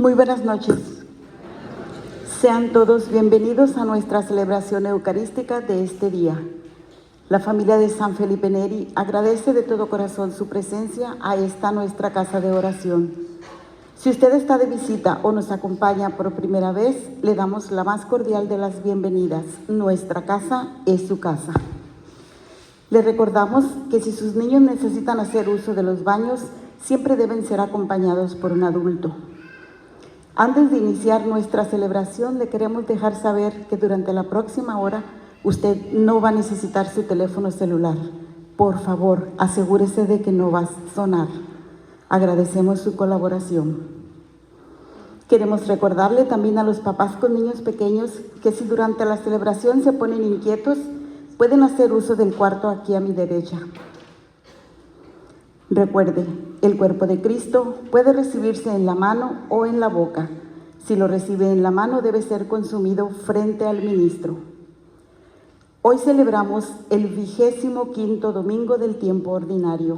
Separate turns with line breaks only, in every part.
Muy buenas noches. Sean todos bienvenidos a nuestra celebración eucarística de este día. La familia de San Felipe Neri agradece de todo corazón su presencia a esta nuestra casa de oración. Si usted está de visita o nos acompaña por primera vez, le damos la más cordial de las bienvenidas. Nuestra casa es su casa. Le recordamos que si sus niños necesitan hacer uso de los baños, siempre deben ser acompañados por un adulto. Antes de iniciar nuestra celebración, le queremos dejar saber que durante la próxima hora usted no va a necesitar su teléfono celular. Por favor, asegúrese de que no va a sonar. Agradecemos su colaboración. Queremos recordarle también a los papás con niños pequeños que si durante la celebración se ponen inquietos, pueden hacer uso del cuarto aquí a mi derecha. Recuerde, el cuerpo de Cristo puede recibirse en la mano o en la boca. Si lo recibe en la mano, debe ser consumido frente al ministro. Hoy celebramos el 25º domingo del tiempo ordinario.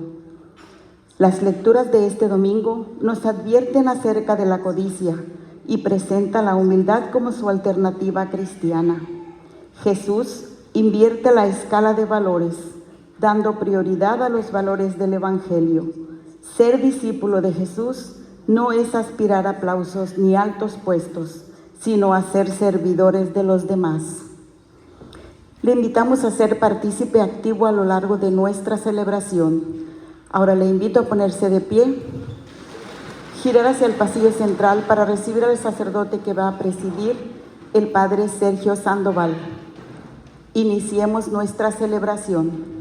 Las lecturas de este domingo nos advierten acerca de la codicia y presentan la humildad como su alternativa cristiana. Jesús invierte la escala de valores, dando prioridad a los valores del Evangelio. Ser discípulo de Jesús no es aspirar a aplausos ni altos puestos, sino a ser servidores de los demás. Le invitamos a ser partícipe activo a lo largo de nuestra celebración. Ahora le invito a ponerse de pie, girar hacia el pasillo central para recibir al sacerdote que va a presidir, el Padre Sergio Sandoval. Iniciemos nuestra celebración.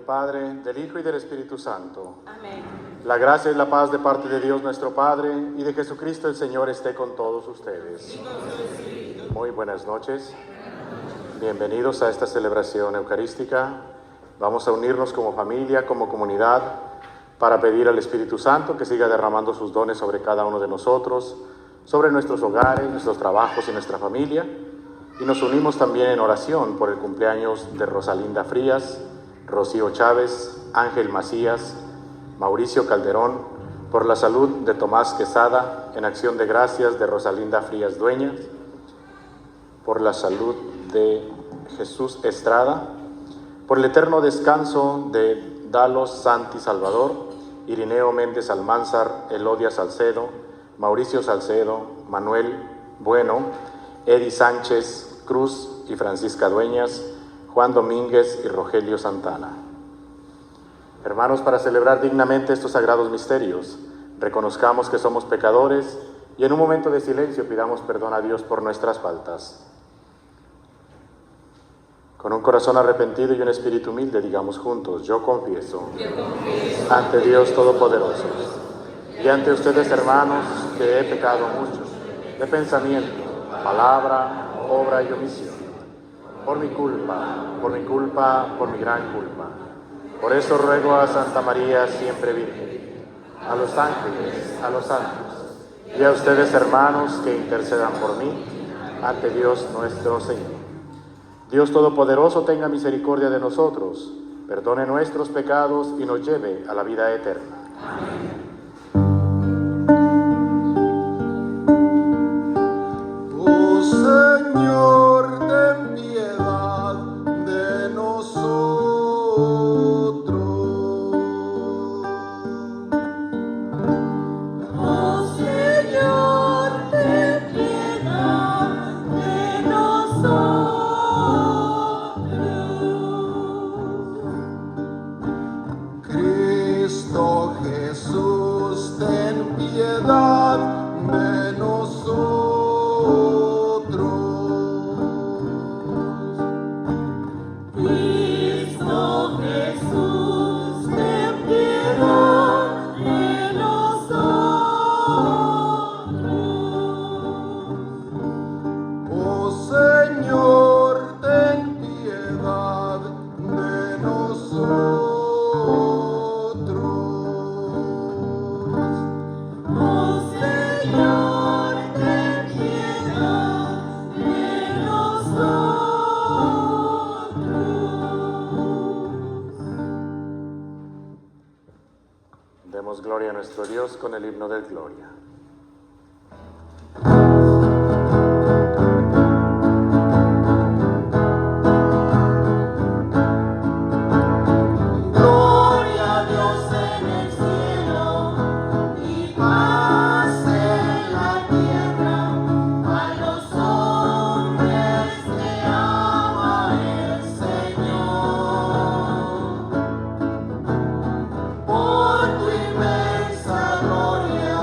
Padre, del Hijo y del Espíritu Santo.
Amén.
La gracia y la paz de parte de Dios nuestro Padre y de Jesucristo el Señor esté con todos ustedes. Muy buenas noches. Bienvenidos a esta celebración eucarística. Vamos a unirnos como familia, como comunidad, para pedir al Espíritu Santo que siga derramando sus dones sobre cada uno de nosotros, sobre nuestros hogares, nuestros trabajos y nuestra familia. Y nos unimos también en oración por el cumpleaños de Rosalinda Frías, Rocío Chávez, Ángel Macías, Mauricio Calderón, por la salud de Tomás Quesada, en acción de gracias de Rosalinda Frías Dueñas, por la salud de Jesús Estrada, por el eterno descanso de Dalos Santi Salvador, Irineo Méndez Almanzar, Elodia Salcedo, Mauricio Salcedo, Manuel Bueno, Edi Sánchez Cruz y Francisca Dueñas, Juan Domínguez y Rogelio Santana. Hermanos, para celebrar dignamente estos sagrados misterios, reconozcamos que somos pecadores y en un momento de silencio pidamos perdón a Dios por nuestras faltas. Con un corazón arrepentido y un espíritu humilde digamos juntos: yo confieso ante Dios Todopoderoso Y ante ustedes, hermanos, que he pecado mucho, de pensamiento, palabra, obra y omisión. Por mi culpa, por mi culpa, por mi gran culpa. Por eso ruego a Santa María, siempre Virgen, a los ángeles, a los santos, y a ustedes, hermanos, que intercedan por mí ante Dios nuestro Señor. Dios Todopoderoso tenga misericordia de nosotros, perdone nuestros pecados y nos lleve a la vida eterna. Amén.
Oh Señor, ten piedad de nosotros.
Oh Señor, ten piedad de nosotros.
Cristo Jesús, ten piedad de nosotros.
Cristo Jesús, ten piedad de nosotros.
Oh Señor, ten piedad de nosotros.
Oh Señor, ten piedad de nosotros.
Demos gloria a nuestro Dios con el himno del Gloria.
Gloria a Dios en el cielo y paz en la tierra a los hombres que ama el Señor. Por tu inmensa gloria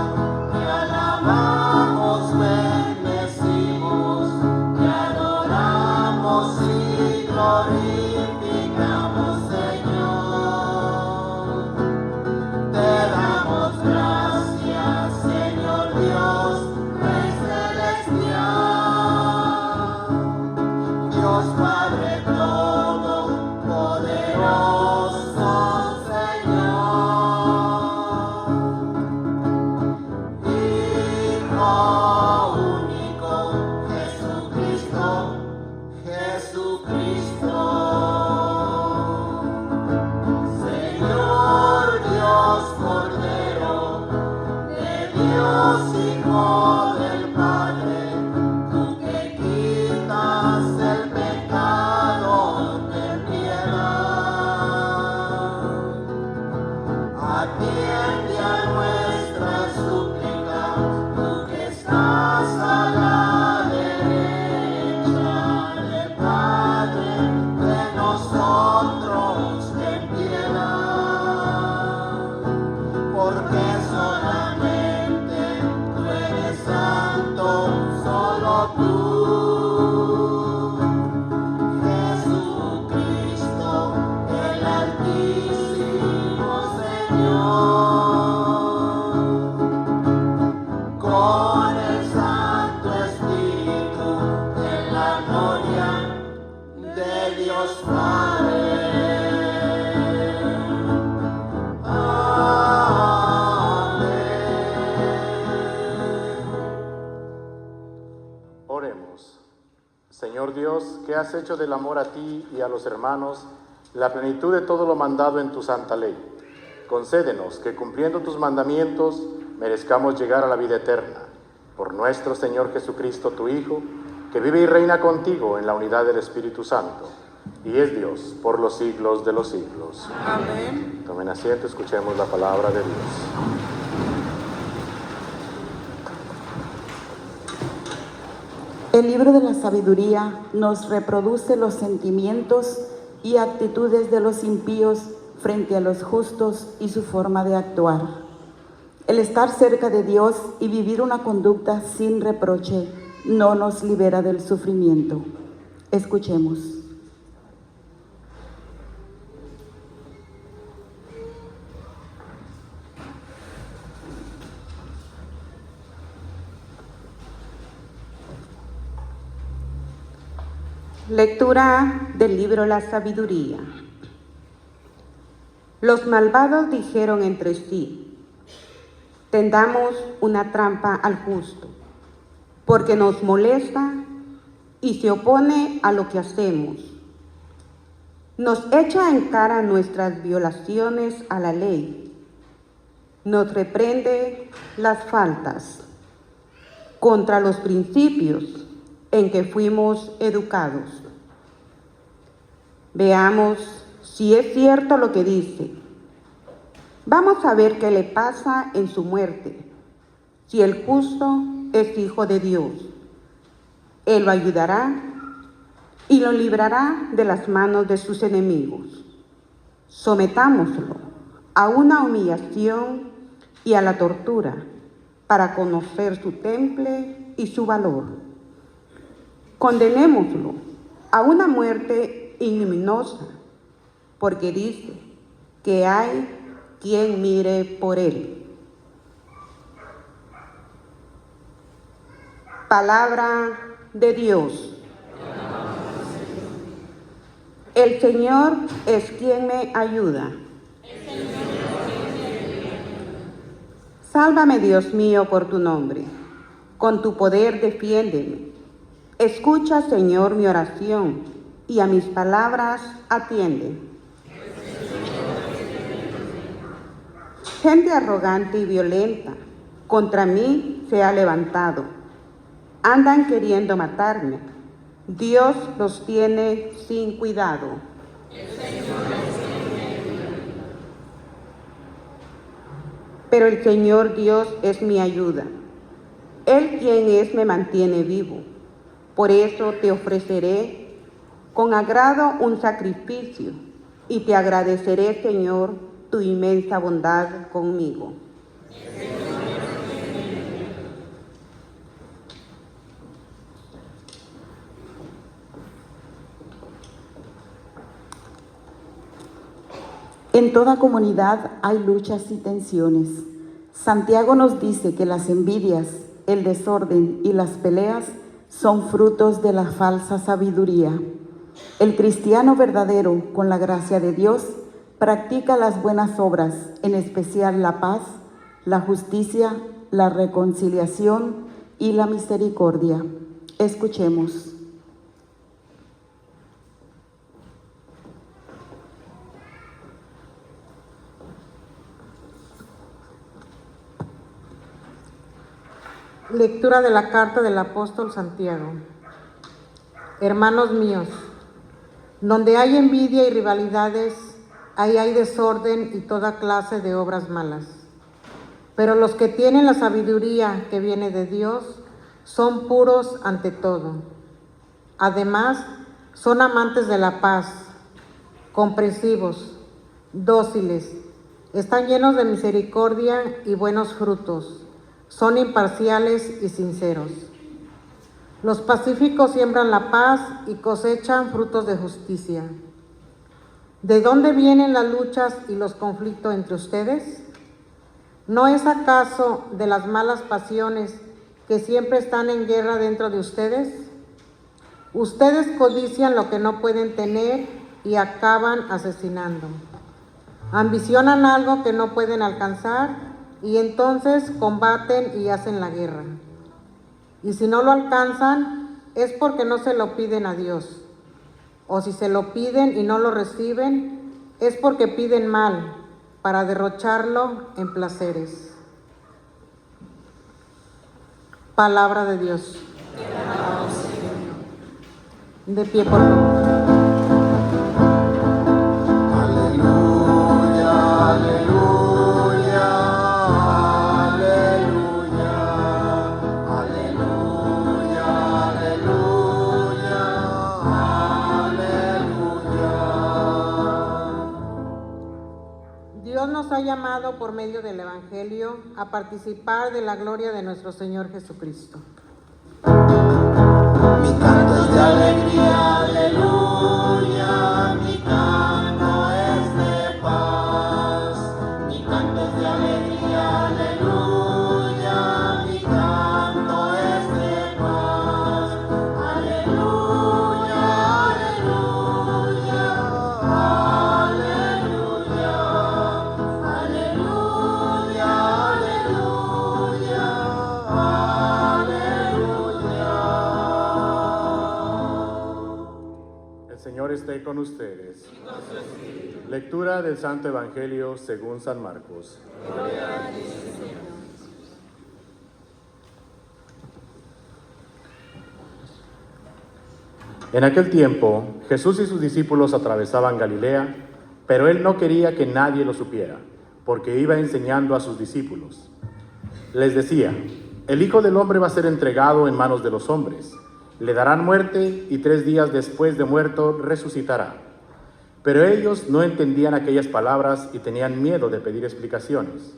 te alabamos, bendecimos, te adoramos y glorificamos, Señor. Te damos gracias, Señor Dios, Rey celestial, Dios Padre todopoderoso, Señor, Hijo único, Jesucristo, Jesucristo. Señor Dios Cordero de Dios, Hijo del Padre, tú que quitas el pecado, ten piedad. Atiende a nuestras súplicas, tú que estás a la derecha del Padre, de nosotros ten piedad. Porque solamente tú eres santo, solo tú, Jesucristo, el Altísimo Señor, con el Santo Espíritu en la gloria de Dios Padre.
Oremos. Señor Dios, que has hecho del amor a ti y a los hermanos la plenitud de todo lo mandado en tu santa ley, concédenos que cumpliendo tus mandamientos merezcamos llegar a la vida eterna. Por nuestro Señor Jesucristo, tu Hijo, que vive y reina contigo en la unidad del Espíritu Santo, y es Dios por los siglos de los siglos.
Amén.
Tomen asiento, escuchemos la palabra de Dios.
El libro de la sabiduría nos reproduce los sentimientos y actitudes de los impíos frente a los justos y su forma de actuar. El estar cerca de Dios y vivir una conducta sin reproche no nos libera del sufrimiento. Escuchemos.
Lectura del libro La Sabiduría. Los malvados dijeron entre sí: tendamos una trampa al justo, porque nos molesta y se opone a lo que hacemos. Nos echa en cara nuestras violaciones a la ley, nos reprende las faltas contra los principios en que fuimos educados. Veamos si es cierto lo que dice. Vamos a ver qué le pasa en su muerte. Si el justo es hijo de Dios, Él lo ayudará y lo librará de las manos de sus enemigos. Sometámoslo a una humillación y a la tortura para conocer su temple y su valor. Condenémoslo a una muerte ignominiosa, porque dice que hay quien mire por él. Palabra de Dios. El Señor es quien me ayuda. Sálvame, Dios mío, por tu nombre. Con tu poder defiéndeme. Escucha, Señor, mi oración, y a mis palabras atiende. Gente arrogante y violenta contra mí se ha levantado. Andan queriendo matarme. Dios los tiene sin cuidado. Pero el Señor Dios es mi ayuda. Él quien es me mantiene vivo. Por eso te ofreceré con agrado un sacrificio y te agradeceré, Señor, tu inmensa bondad conmigo.
En toda comunidad hay luchas y tensiones. Santiago nos dice que las envidias, el desorden y las peleas son frutos de la falsa sabiduría. El cristiano verdadero, con la gracia de Dios, practica las buenas obras, en especial la paz, la justicia, la reconciliación y la misericordia. Escuchemos.
Lectura de la carta del apóstol Santiago. Hermanos míos, donde hay envidia y rivalidades, ahí hay desorden y toda clase de obras malas. Pero los que tienen la sabiduría que viene de Dios son puros ante todo. Además, son amantes de la paz, comprensivos, dóciles, están llenos de misericordia y buenos frutos. Son imparciales y sinceros. Los pacíficos siembran la paz y cosechan frutos de justicia. ¿De dónde vienen las luchas y los conflictos entre ustedes? ¿No es acaso de las malas pasiones que siempre están en guerra dentro de ustedes? Ustedes codician lo que no pueden tener y acaban asesinando. Ambicionan algo que no pueden alcanzar y entonces combaten y hacen la guerra. Y si no lo alcanzan, es porque no se lo piden a Dios. O si se lo piden y no lo reciben, es porque piden mal, para derrocharlo en placeres. Palabra de Dios. De pie, por favor. Nos ha llamado por medio del Evangelio a participar de la gloria de nuestro Señor Jesucristo.
Mi canto es de alegría, aleluya, mi canto es de paz. Mi canto es de alegría, aleluya, mi canto es de paz. Aleluya,
esté con ustedes. Lectura del Santo Evangelio según San Marcos. En aquel tiempo, Jesús y sus discípulos atravesaban Galilea, pero él no quería que nadie lo supiera, porque iba enseñando a sus discípulos. Les decía: el Hijo del Hombre va a ser entregado en manos de los hombres. Le darán muerte y 3 días después de muerto resucitará. Pero ellos no entendían aquellas palabras y tenían miedo de pedir explicaciones.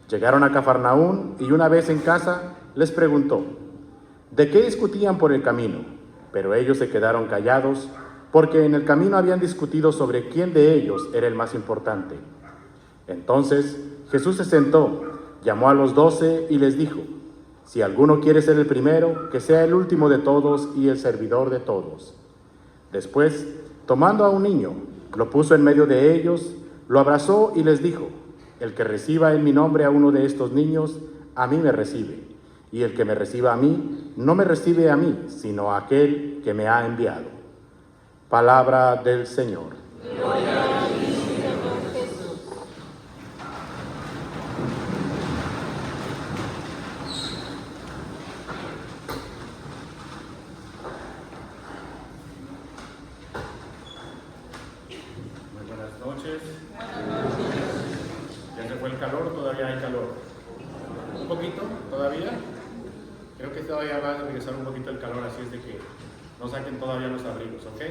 Llegaron a Cafarnaún y una vez en casa les preguntó: ¿de qué discutían por el camino? Pero ellos se quedaron callados porque en el camino habían discutido sobre quién de ellos era el más importante. Entonces Jesús se sentó, llamó a los 12 y les dijo: si alguno quiere ser el primero, que sea el último de todos y el servidor de todos. Después, tomando a un niño, lo puso en medio de ellos, lo abrazó y les dijo: el que reciba en mi nombre a uno de estos niños, a mí me recibe, y el que me reciba a mí, no me recibe a mí, sino a aquel que me ha enviado. Palabra del Señor.
Gloria a ti, Señor Jesús.
Muy buenas noches. ¿Ya se fue el calor? ¿Todavía hay calor? ¿Un poquito? ¿Todavía? Creo que todavía va a regresar un poquito el calor, así es de que no saquen todavía los abrigos, ¿ok?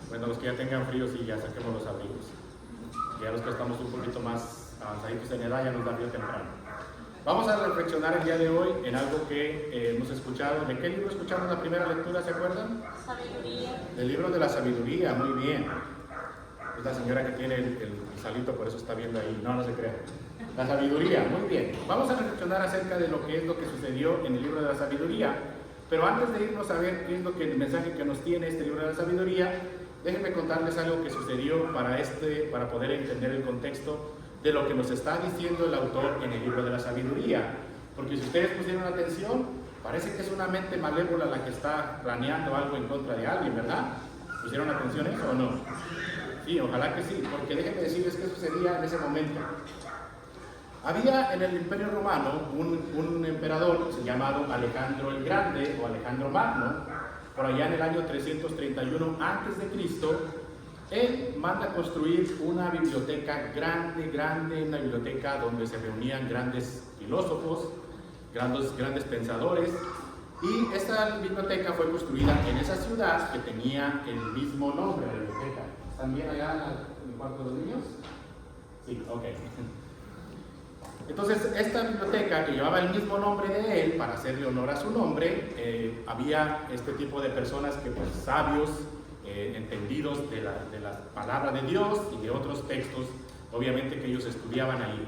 Bueno, los que ya tengan frío, sí, ya saquemos los abrigos. Ya los que estamos un poquito más avanzaditos en edad, ya nos da frío temprano. Vamos a reflexionar el día de hoy en algo que hemos escuchado. ¿De qué libro escuchamos la primera lectura, se acuerdan?
Sabiduría.
Del libro de la sabiduría, muy bien. Es la señora que tiene el salito, por eso está viendo ahí. No, no se crea. La sabiduría, muy bien. Vamos a reflexionar acerca de lo que es lo que sucedió en el libro de la sabiduría. Pero antes de irnos a ver qué es lo que el mensaje que nos tiene este libro de la sabiduría, déjenme contarles algo que sucedió para poder entender el contexto de lo que nos está diciendo el autor en el libro de la sabiduría. Porque si ustedes pusieron atención, parece que es una mente malévola la que está planeando algo en contra de alguien, ¿verdad? ¿Pusieron atención a eso o no? Sí, ojalá que sí, porque déjenme decirles qué sucedía en ese momento. Había en el Imperio Romano un emperador llamado Alejandro el Grande o Alejandro Magno, por allá en el año 331 a.C. Él manda construir una biblioteca grande, una biblioteca donde se reunían grandes filósofos, grandes pensadores, y esta biblioteca fue construida en esa ciudad que tenía el mismo nombre de la biblioteca. ¿Están bien allá en el cuarto de los niños? Sí, ok. Entonces, esta biblioteca que llevaba el mismo nombre de él, para hacerle honor a su nombre, había este tipo de personas que, pues, sabios, entendidos de la palabra de Dios y de otros textos, obviamente que ellos estudiaban ahí.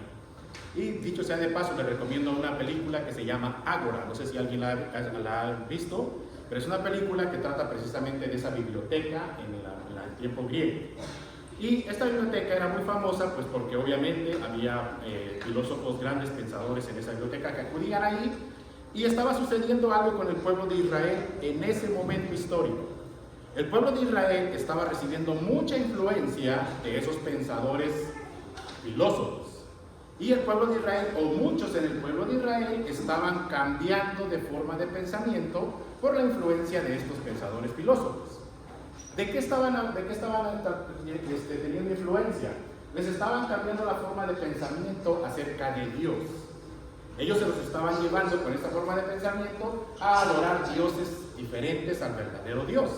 Y dicho sea de paso, les recomiendo una película que se llama Ágora. No sé si alguien la ha visto, pero es una película que trata precisamente de esa biblioteca en el tiempo griego. Y esta biblioteca era muy famosa, pues porque obviamente había filósofos, grandes pensadores en esa biblioteca que acudían ahí, y estaba sucediendo algo con el pueblo de Israel en ese momento histórico. El pueblo de Israel estaba recibiendo mucha influencia de esos pensadores filósofos. Y el pueblo de Israel, o muchos en el pueblo de Israel, estaban cambiando de forma de pensamiento por la influencia de estos pensadores filósofos. ¿De qué estaban teniendo influencia? Les estaban cambiando la forma de pensamiento acerca de Dios. Ellos se los estaban llevando con esta forma de pensamiento a adorar dioses diferentes al verdadero Dios.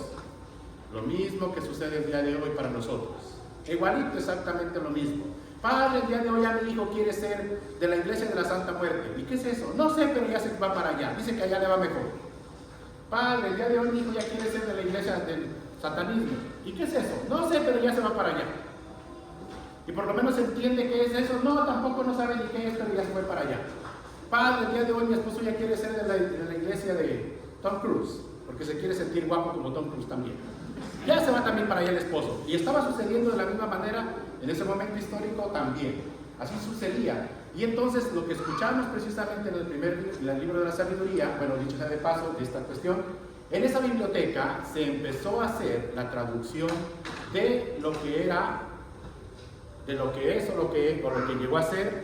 Lo mismo que sucede el día de hoy para nosotros. Igualito, exactamente lo mismo. Padre, el día de hoy a mi hijo quiere ser de la iglesia de la Santa Muerte. ¿Y qué es eso? No sé, pero ya se va para allá. Dice que allá le va mejor. Padre, el día de hoy mi hijo ya quiere ser de la iglesia del satanismo. ¿Y qué es eso? No sé, pero ya se va para allá. Y por lo menos entiende qué es eso. No, tampoco no sabe ni qué es, pero ya se fue para allá. Padre, el día de hoy mi esposo ya quiere ser de la iglesia de Tom Cruise, porque se quiere sentir guapo como Tom Cruise también. Ya se va también para allá el esposo. Y estaba sucediendo de la misma manera en ese momento histórico también. Así sucedía. Y entonces lo que escuchamos precisamente en el libro de la sabiduría, bueno, dicho sea de paso de esta cuestión,
En esa biblioteca se empezó a hacer la traducción de lo que era, de lo que es o lo que llegó a ser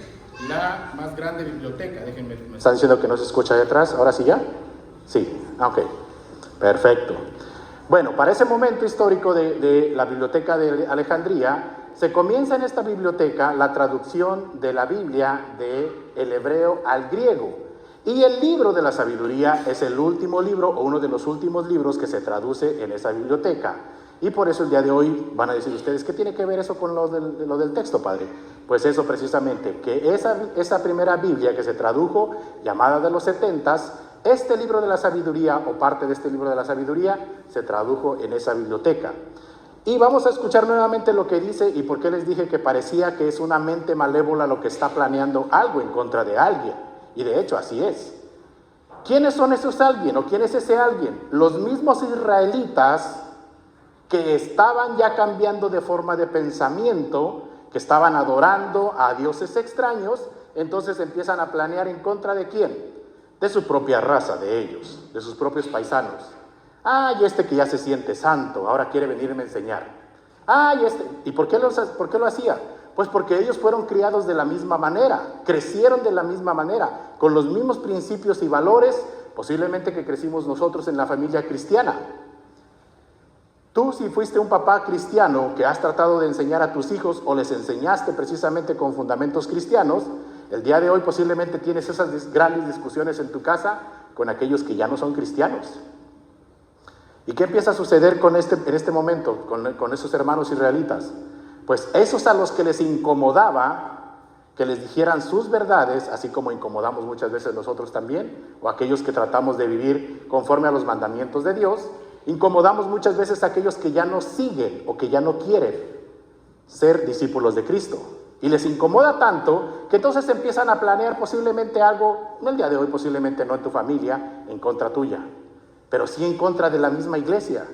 la más grande biblioteca. Déjenme.
¿Están diciendo que no se escucha de atrás? ¿Ahora sí ya? Sí, ok, perfecto. Bueno, para ese momento histórico de la biblioteca de Alejandría, se comienza en esta biblioteca la traducción de la Biblia del hebreo al griego. Y el libro de la sabiduría es el último libro o uno de los últimos libros que se traduce en esa biblioteca. Y por eso el día de hoy van a decir ustedes, ¿qué tiene que ver eso con lo del texto, padre? Pues eso precisamente, que esa primera Biblia que se tradujo, llamada de los 70s, este libro de la sabiduría o parte de este libro de la sabiduría se tradujo en esa biblioteca. Y vamos a escuchar nuevamente lo que dice y por qué les dije que parecía que es una mente malévola lo que está planeando algo en contra de alguien. Y de hecho así es. ¿Quiénes son esos alguien o quién es ese alguien? Los mismos israelitas que estaban ya cambiando de forma de pensamiento, que estaban adorando a dioses extraños, entonces empiezan a planear en contra de ¿quién? De su propia raza, de ellos, de sus propios paisanos. Y este que ya se siente santo, ahora quiere venirme a enseñar. ¿Y por qué lo hacía? Pues porque ellos fueron criados de la misma manera, crecieron de la misma manera, con los mismos principios y valores, posiblemente que crecimos nosotros en la familia cristiana. Tú, si fuiste un papá cristiano que has tratado de enseñar a tus hijos o les enseñaste precisamente con fundamentos cristianos, el día de hoy posiblemente tienes esas grandes discusiones en tu casa con aquellos que ya no son cristianos. ¿Y qué empieza a suceder en este momento con esos hermanos israelitas? Pues esos a los que les incomodaba que les dijeran sus verdades, así como incomodamos muchas veces nosotros también, o aquellos que tratamos de vivir conforme a los mandamientos de Dios, incomodamos muchas veces a aquellos que ya no siguen o que ya no quieren ser discípulos de Cristo. Y les incomoda tanto que entonces empiezan a planear posiblemente algo, no el día de hoy, posiblemente no en tu familia, en contra tuya, pero sí en contra de la misma iglesia.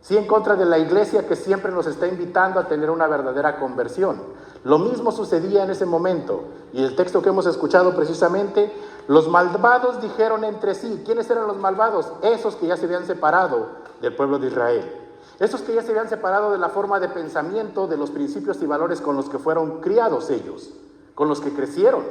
Sí en contra de la iglesia que siempre nos está invitando a tener una verdadera conversión. Lo mismo sucedía en ese momento. Y el texto que hemos escuchado precisamente, los malvados dijeron entre sí. ¿Quiénes eran los malvados? Esos que ya se habían separado del pueblo de Israel. Esos que ya se habían separado de la forma de pensamiento, de los principios y valores con los que fueron criados ellos, con los que crecieron.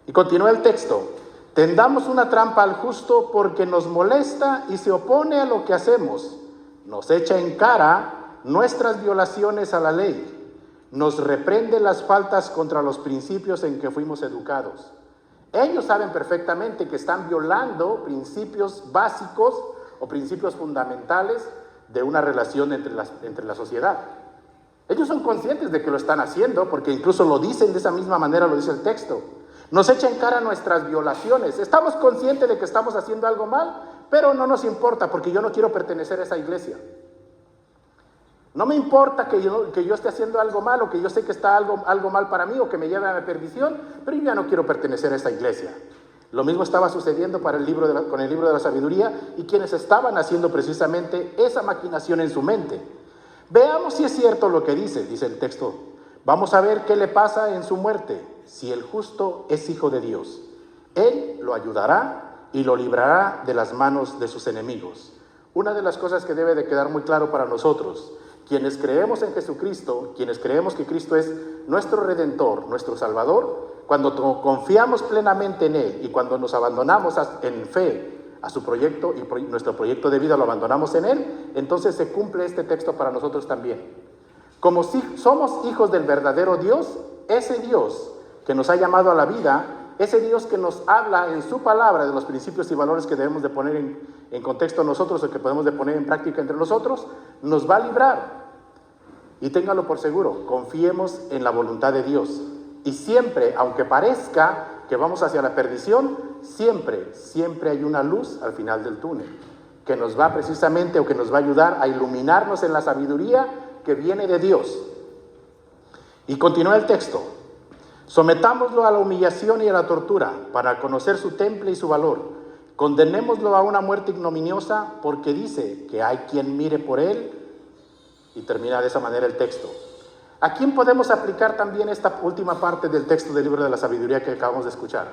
Y continúa el texto. Tendamos una trampa al justo porque nos molesta y se opone a lo que hacemos. Nos echa en cara nuestras violaciones a la ley. Nos reprende las faltas contra los principios en que fuimos educados. Ellos saben perfectamente que están violando principios básicos o principios fundamentales de una relación entre la sociedad. Ellos son conscientes de que lo están haciendo porque incluso lo dicen de esa misma manera, lo dice el texto. Nos echa en cara nuestras violaciones. Estamos conscientes de que estamos haciendo algo mal, pero no nos importa porque yo no quiero pertenecer a esa iglesia. No me importa que yo esté haciendo algo mal o que yo sé que está algo mal para mí o que me lleve a la perdición, pero yo ya no quiero pertenecer a esa iglesia. Lo mismo estaba sucediendo con el libro de la sabiduría y quienes estaban haciendo precisamente esa maquinación en su mente. Veamos si es cierto lo que dice el texto. Vamos a ver qué le pasa en su muerte. Si el justo es hijo de Dios, Él lo ayudará y lo librará de las manos de sus enemigos. Una de las cosas que debe de quedar muy claro para nosotros, quienes creemos en Jesucristo, quienes creemos que Cristo es nuestro Redentor, nuestro Salvador, cuando confiamos plenamente en Él y cuando nos abandonamos en fe a su proyecto y nuestro proyecto de vida lo abandonamos en Él, entonces se cumple este texto para nosotros también. Como si somos hijos del verdadero Dios, ese Dios que nos ha llamado a la vida, ese Dios que nos habla en su palabra de los principios y valores que debemos de poner en contexto nosotros o que podemos de poner en práctica entre nosotros, nos va a librar. Y téngalo por seguro, confiemos en la voluntad de Dios. Y siempre, aunque parezca que vamos hacia la perdición, siempre hay una luz al final del túnel, que nos va precisamente o que nos va a ayudar a iluminarnos en la sabiduría que viene de Dios. Y continúa el texto. Sometámoslo a la humillación y a la tortura para conocer su temple y su valor. Condenémoslo a una muerte ignominiosa porque dice que hay quien mire por él. Y termina de esa manera el texto. ¿A quién podemos aplicar también esta última parte del texto del libro de la sabiduría que acabamos de escuchar?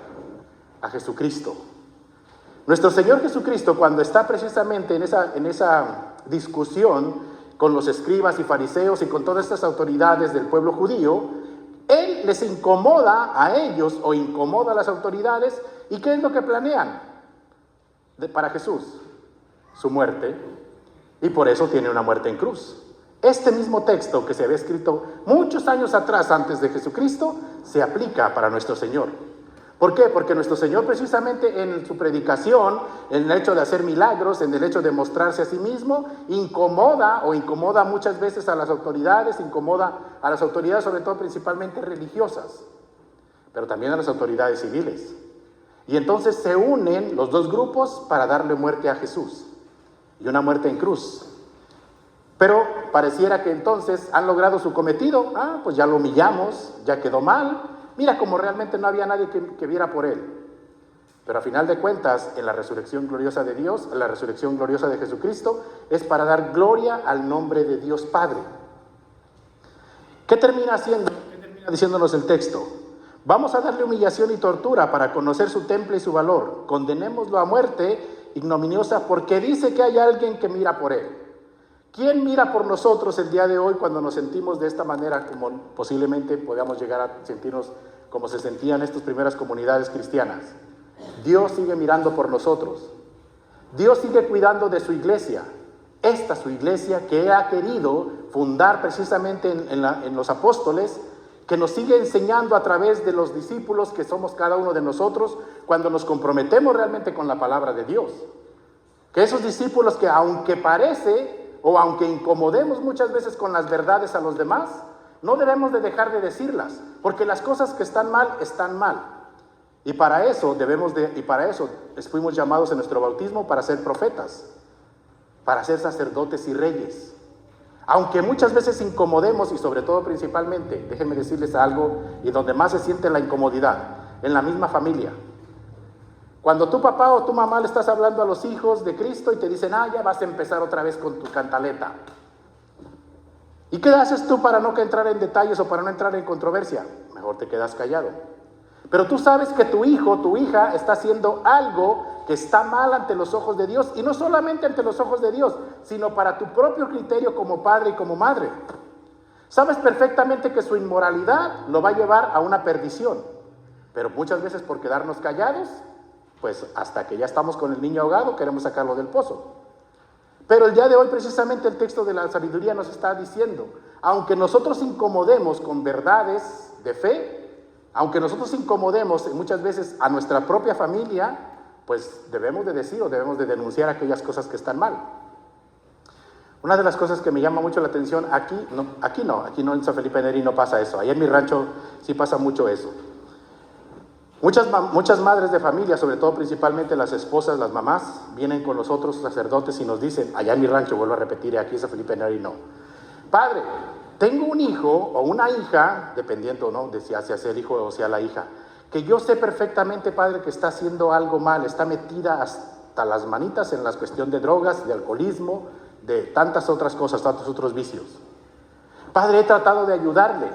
A Jesucristo. Nuestro Señor Jesucristo, cuando está precisamente en esa discusión con los escribas y fariseos y con todas estas autoridades del pueblo judío, Él les incomoda a ellos o incomoda a las autoridades. ¿Y qué es lo que planean para Jesús? Su muerte. Y por eso tiene una muerte en cruz. Este mismo texto que se había escrito muchos años atrás antes de Jesucristo se aplica para nuestro Señor. ¿Por qué? Porque nuestro Señor precisamente en su predicación, en el hecho de hacer milagros, en el hecho de mostrarse a sí mismo, incomoda muchas veces a las autoridades, sobre todo principalmente religiosas, pero también a las autoridades civiles. Y entonces se unen los dos grupos para darle muerte a Jesús, y una muerte en cruz. Pero pareciera que entonces han logrado su cometido. Pues ya lo humillamos, ya quedó mal. Mira, como realmente no había nadie que viera por él. Pero a final de cuentas, en la resurrección gloriosa de Dios, en la resurrección gloriosa de Jesucristo, es para dar gloria al nombre de Dios Padre. ¿Qué termina haciendo? ¿Qué termina diciéndonos el texto? Vamos a darle humillación y tortura para conocer su temple y su valor. Condenémoslo a muerte ignominiosa porque dice que hay alguien que mira por él. ¿Quién mira por nosotros el día de hoy cuando nos sentimos de esta manera, como posiblemente podamos llegar a sentirnos como se sentían estas primeras comunidades cristianas? Dios sigue mirando por nosotros. Dios sigue cuidando de su iglesia. Esta su iglesia que ha querido fundar precisamente en los apóstoles, que nos sigue enseñando a través de los discípulos que somos cada uno de nosotros cuando nos comprometemos realmente con la palabra de Dios. Que esos discípulos que aunque parece o aunque incomodemos muchas veces con las verdades a los demás, no debemos de dejar de decirlas, porque las cosas que están mal, están mal. Y para eso fuimos llamados en nuestro bautismo para ser profetas, para ser sacerdotes y reyes. Aunque muchas veces incomodemos, y sobre todo principalmente, déjenme decirles algo, y donde más se siente la incomodidad, en la misma familia. Cuando tu papá o tu mamá le estás hablando a los hijos de Cristo y te dicen, ya vas a empezar otra vez con tu cantaleta. ¿Y qué haces tú para no entrar en detalles o para no entrar en controversia? Mejor te quedas callado. Pero tú sabes que tu hijo, tu hija está haciendo algo que está mal ante los ojos de Dios, y no solamente ante los ojos de Dios, sino para tu propio criterio como padre y como madre. Sabes perfectamente que su inmoralidad lo va a llevar a una perdición, pero muchas veces por quedarnos callados, pues hasta que ya estamos con el niño ahogado, queremos sacarlo del pozo. Pero el día de hoy precisamente el texto de la sabiduría nos está diciendo, aunque nosotros incomodemos con verdades de fe, aunque nosotros incomodemos muchas veces a nuestra propia familia, pues debemos de decir o debemos de denunciar aquellas cosas que están mal. Una de las cosas que me llama mucho la atención aquí no en San Felipe Neri no pasa eso. Allá en mi rancho sí pasa mucho eso. Muchas madres de familia, sobre todo principalmente las esposas, las mamás, vienen con los otros sacerdotes y nos dicen, allá en mi rancho, vuelvo a repetir, aquí en San Felipe Neri no. Padre, tengo un hijo o una hija, dependiendo, ¿no?, de si hace el hijo o sea la hija, que yo sé perfectamente, padre, que está haciendo algo mal, está metida hasta las manitas en la cuestión de drogas, de alcoholismo, de tantas otras cosas, tantos otros vicios. Padre, he tratado de ayudarle,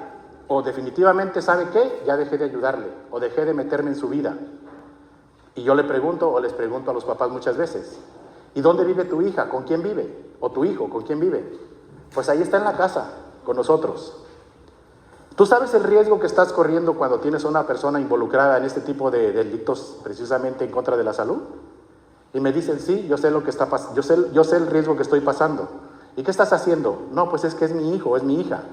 o definitivamente, ¿sabe qué? Ya dejé de ayudarle, o dejé de meterme en su vida. Y yo le pregunto, o les pregunto a los papás muchas veces, ¿y dónde vive tu hija? ¿Con quién vive? ¿O tu hijo? ¿Con quién vive? Pues ahí está en la casa, con nosotros. ¿Tú sabes el riesgo que estás corriendo cuando tienes a una persona involucrada en este tipo de delitos precisamente en contra de la salud? Y me dicen, sí, yo sé lo que está pasando, yo sé el riesgo que estoy pasando. ¿Y qué estás haciendo? No, pues es que es mi hijo, es mi hija.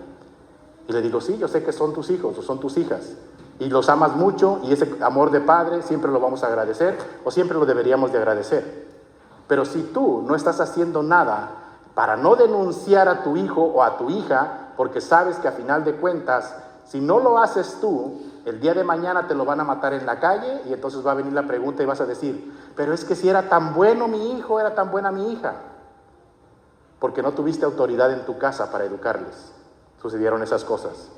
Y le digo, sí, yo sé que son tus hijos o son tus hijas. Y los amas mucho y ese amor de padre siempre lo vamos a agradecer o siempre lo deberíamos de agradecer. Pero si tú no estás haciendo nada para no denunciar a tu hijo o a tu hija, porque sabes que a final de cuentas, si no lo haces tú, el día de mañana te lo van a matar en la calle y entonces va a venir la pregunta y vas a decir, pero es que si era tan bueno mi hijo, era tan buena mi hija. Porque no tuviste autoridad en tu casa para educarles. Sucedieron esas cosas.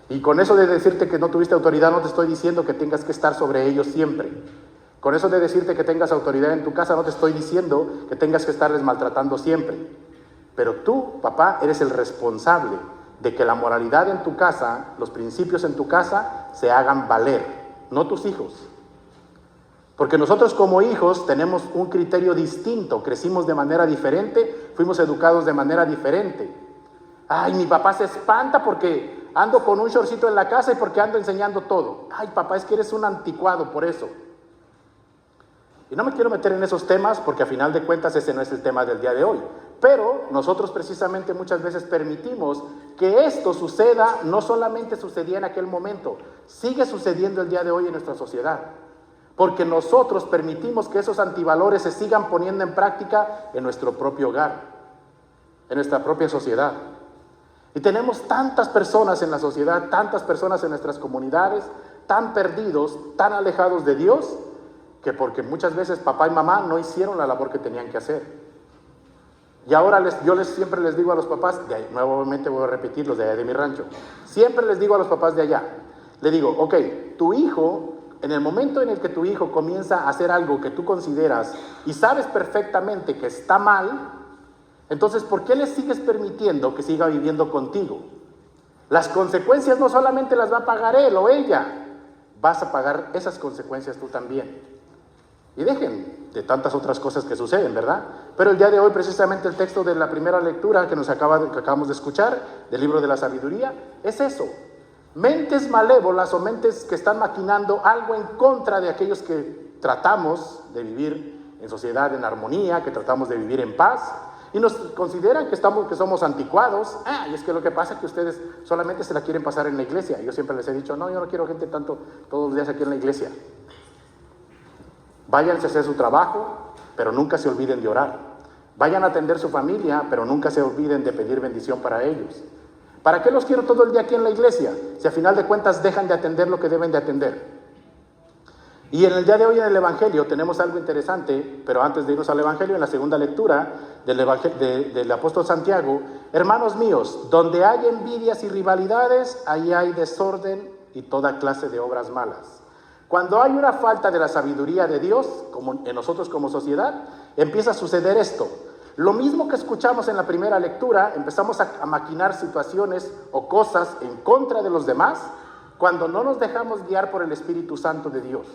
Y con eso de decirte que no tuviste autoridad, no te estoy diciendo que tengas que estar sobre ellos siempre. Con eso de decirte que tengas autoridad en tu casa, no te estoy diciendo que tengas que estarles maltratando siempre. Pero tú, papá, eres el responsable de que la moralidad en tu casa, los principios en tu casa, se hagan valer, no tus hijos. Porque nosotros como hijos tenemos un criterio distinto, crecimos de manera diferente, fuimos educados de manera diferente. Ay, mi papá se espanta porque ando con un shortcito en la casa y porque ando enseñando todo. Ay, papá, es que eres un anticuado por eso. Y no me quiero meter en esos temas porque a final de cuentas ese no es el tema del día de hoy. Pero nosotros precisamente muchas veces permitimos que esto suceda, no solamente sucedía en aquel momento, sigue sucediendo el día de hoy en nuestra sociedad. Porque nosotros permitimos que esos antivalores se sigan poniendo en práctica en nuestro propio hogar, en nuestra propia sociedad. Y tenemos tantas personas en la sociedad, tantas personas en nuestras comunidades, tan perdidos, tan alejados de Dios, que porque muchas veces papá y mamá no hicieron la labor que tenían que hacer. Y ahora siempre les digo a los papás, nuevamente voy a repetir los de allá de mi rancho, siempre les digo a los papás de allá, le digo, ok, tu hijo, en el momento en el que tu hijo comienza a hacer algo que tú consideras y sabes perfectamente que está mal, entonces, ¿por qué le sigues permitiendo que siga viviendo contigo? Las consecuencias no solamente las va a pagar él o ella, vas a pagar esas consecuencias tú también. Y dejen de tantas otras cosas que suceden, ¿verdad? Pero el día de hoy, precisamente el texto de la primera lectura que acabamos de escuchar, del libro de la sabiduría, es eso. Mentes malévolas o mentes que están maquinando algo en contra de aquellos que tratamos de vivir en sociedad en armonía, que tratamos de vivir en paz. Y nos consideran que somos anticuados. Y es que lo que pasa es que ustedes solamente se la quieren pasar en la iglesia. Yo siempre les he dicho, no, yo no quiero gente tanto todos los días aquí en la iglesia. Váyanse a hacer su trabajo, pero nunca se olviden de orar. Vayan a atender su familia, pero nunca se olviden de pedir bendición para ellos. ¿Para qué los quiero todo el día aquí en la iglesia? Si a final de cuentas dejan de atender lo que deben de atender. Y en el día de hoy en el Evangelio tenemos algo interesante, pero antes de irnos al Evangelio, en la segunda lectura del apóstol Santiago, hermanos míos, donde hay envidias y rivalidades, ahí hay desorden y toda clase de obras malas. Cuando hay una falta de la sabiduría de Dios, como en nosotros como sociedad, empieza a suceder esto. Lo mismo que escuchamos en la primera lectura, empezamos a maquinar situaciones o cosas en contra de los demás, cuando no nos dejamos guiar por el Espíritu Santo de Dios.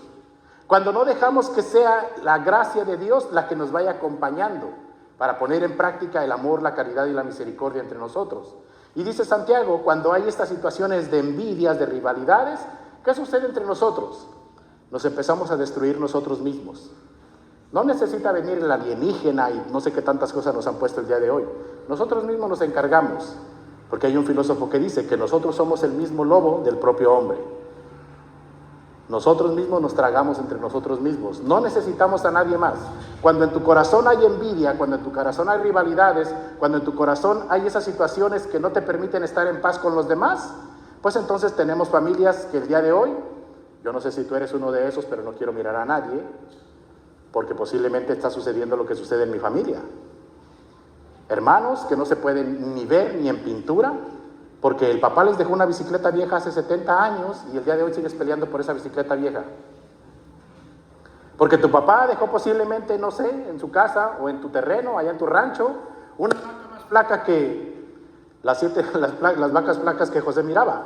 Cuando no dejamos que sea la gracia de Dios la que nos vaya acompañando para poner en práctica el amor, la caridad y la misericordia entre nosotros. Y dice Santiago, cuando hay estas situaciones de envidias, de rivalidades, ¿qué sucede entre nosotros? Nos empezamos a destruir nosotros mismos. No necesita venir el alienígena y no sé qué tantas cosas nos han puesto el día de hoy. Nosotros mismos nos encargamos, porque hay un filósofo que dice que nosotros somos el mismo lobo del propio hombre. Nosotros mismos nos tragamos entre nosotros mismos. No necesitamos a nadie más. Cuando en tu corazón hay envidia, cuando en tu corazón hay rivalidades, cuando en tu corazón hay esas situaciones que no te permiten estar en paz con los demás, pues entonces tenemos familias que el día de hoy, yo no sé si tú eres uno de esos, pero no quiero mirar a nadie, porque posiblemente está sucediendo lo que sucede en mi familia. Hermanos que no se pueden ni ver ni en pintura, porque el papá les dejó una bicicleta vieja hace 70 años y el día de hoy sigues peleando por esa bicicleta vieja. Porque tu papá dejó posiblemente, no sé, en su casa o en tu terreno, allá en tu rancho, una vaca más flaca que las vacas flacas que José miraba.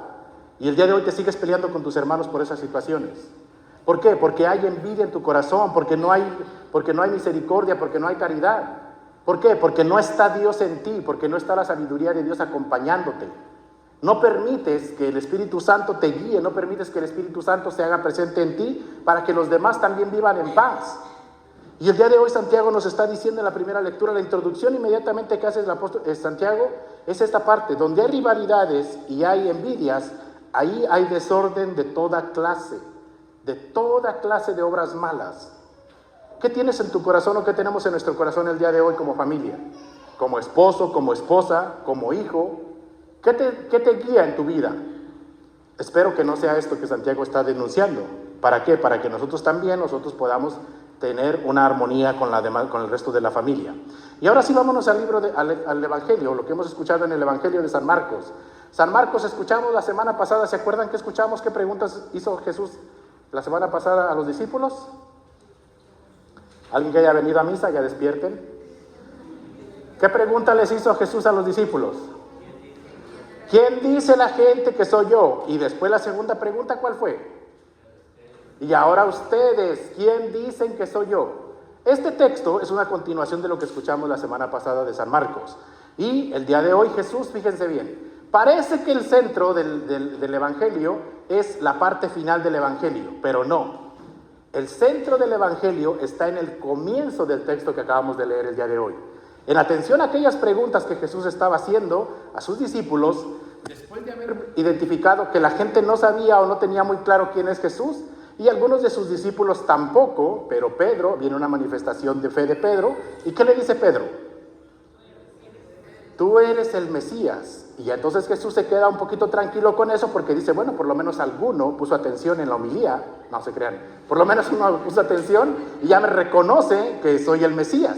Y el día de hoy te sigues peleando con tus hermanos por esas situaciones. ¿Por qué? Porque hay envidia en tu corazón, porque no hay misericordia, porque no hay caridad. ¿Por qué? Porque no está Dios en ti, porque no está la sabiduría de Dios acompañándote. No permites que el Espíritu Santo te guíe, no permites que el Espíritu Santo se haga presente en ti para que los demás también vivan en paz. Y el día de hoy Santiago nos está diciendo en la primera lectura, la introducción inmediatamente que hace el apóstol Santiago es esta parte, donde hay rivalidades y hay envidias, ahí hay desorden de toda clase de obras malas. ¿Qué tienes en tu corazón o qué tenemos en nuestro corazón el día de hoy como familia? Como esposo, como esposa, como hijo. ¿Qué te guía en tu vida? Espero que no sea esto que Santiago está denunciando. ¿Para qué? Para que nosotros podamos tener una armonía con el resto de la familia. Y ahora sí vámonos al Evangelio, lo que hemos escuchado en el Evangelio de San Marcos. San Marcos escuchamos la semana pasada, ¿se acuerdan que escuchamos? ¿Qué preguntas hizo Jesús la semana pasada a los discípulos? ¿Alguien que haya venido a misa, ya despierten? ¿Qué pregunta les hizo Jesús a los discípulos? ¿Quién dice la gente que soy yo? Y después la segunda pregunta, ¿cuál fue? Y ahora ustedes, ¿quién dicen que soy yo? Este texto es una continuación de lo que escuchamos la semana pasada de San Marcos. Y el día de hoy Jesús, fíjense bien, parece que el centro del Evangelio es la parte final del Evangelio, pero no. El centro del Evangelio está en el comienzo del texto que acabamos de leer el día de hoy. En atención a aquellas preguntas que Jesús estaba haciendo a sus discípulos, después de haber identificado que la gente no sabía o no tenía muy claro quién es Jesús, y algunos de sus discípulos tampoco, pero Pedro, viene una manifestación de fe de Pedro, ¿y qué le dice Pedro? Tú eres el Mesías. Y ya entonces Jesús se queda un poquito tranquilo con eso porque dice, bueno, por lo menos alguno puso atención en la homilía, no se crean, por lo menos uno puso atención y ya me reconoce que soy el Mesías.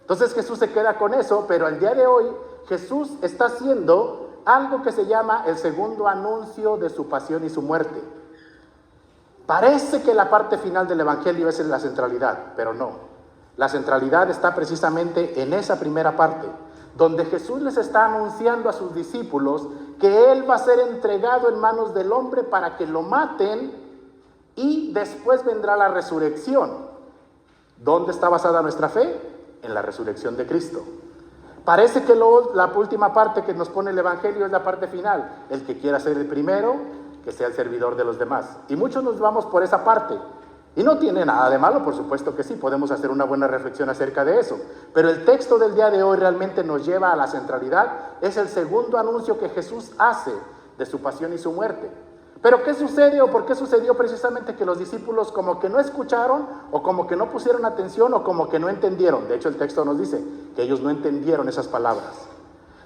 Entonces Jesús se queda con eso, pero el día de hoy Jesús está haciendo algo que se llama el segundo anuncio de su pasión y su muerte. Parece que la parte final del Evangelio es en la centralidad, pero no. La centralidad está precisamente en esa primera parte, donde Jesús les está anunciando a sus discípulos que Él va a ser entregado en manos del hombre para que lo maten y después vendrá la resurrección. ¿Dónde está basada nuestra fe? En la resurrección de Cristo. Parece que la última parte que nos pone el Evangelio es la parte final. El que quiera ser el primero, que sea el servidor de los demás. Y muchos nos vamos por esa parte. Y no tiene nada de malo, por supuesto que sí, podemos hacer una buena reflexión acerca de eso. Pero el texto del día de hoy realmente nos lleva a la centralidad. Es el segundo anuncio que Jesús hace de su pasión y su muerte. Pero ¿qué sucede o por qué sucedió precisamente que los discípulos como que no escucharon o como que no pusieron atención o como que no entendieron? De hecho, el texto nos dice que ellos no entendieron esas palabras.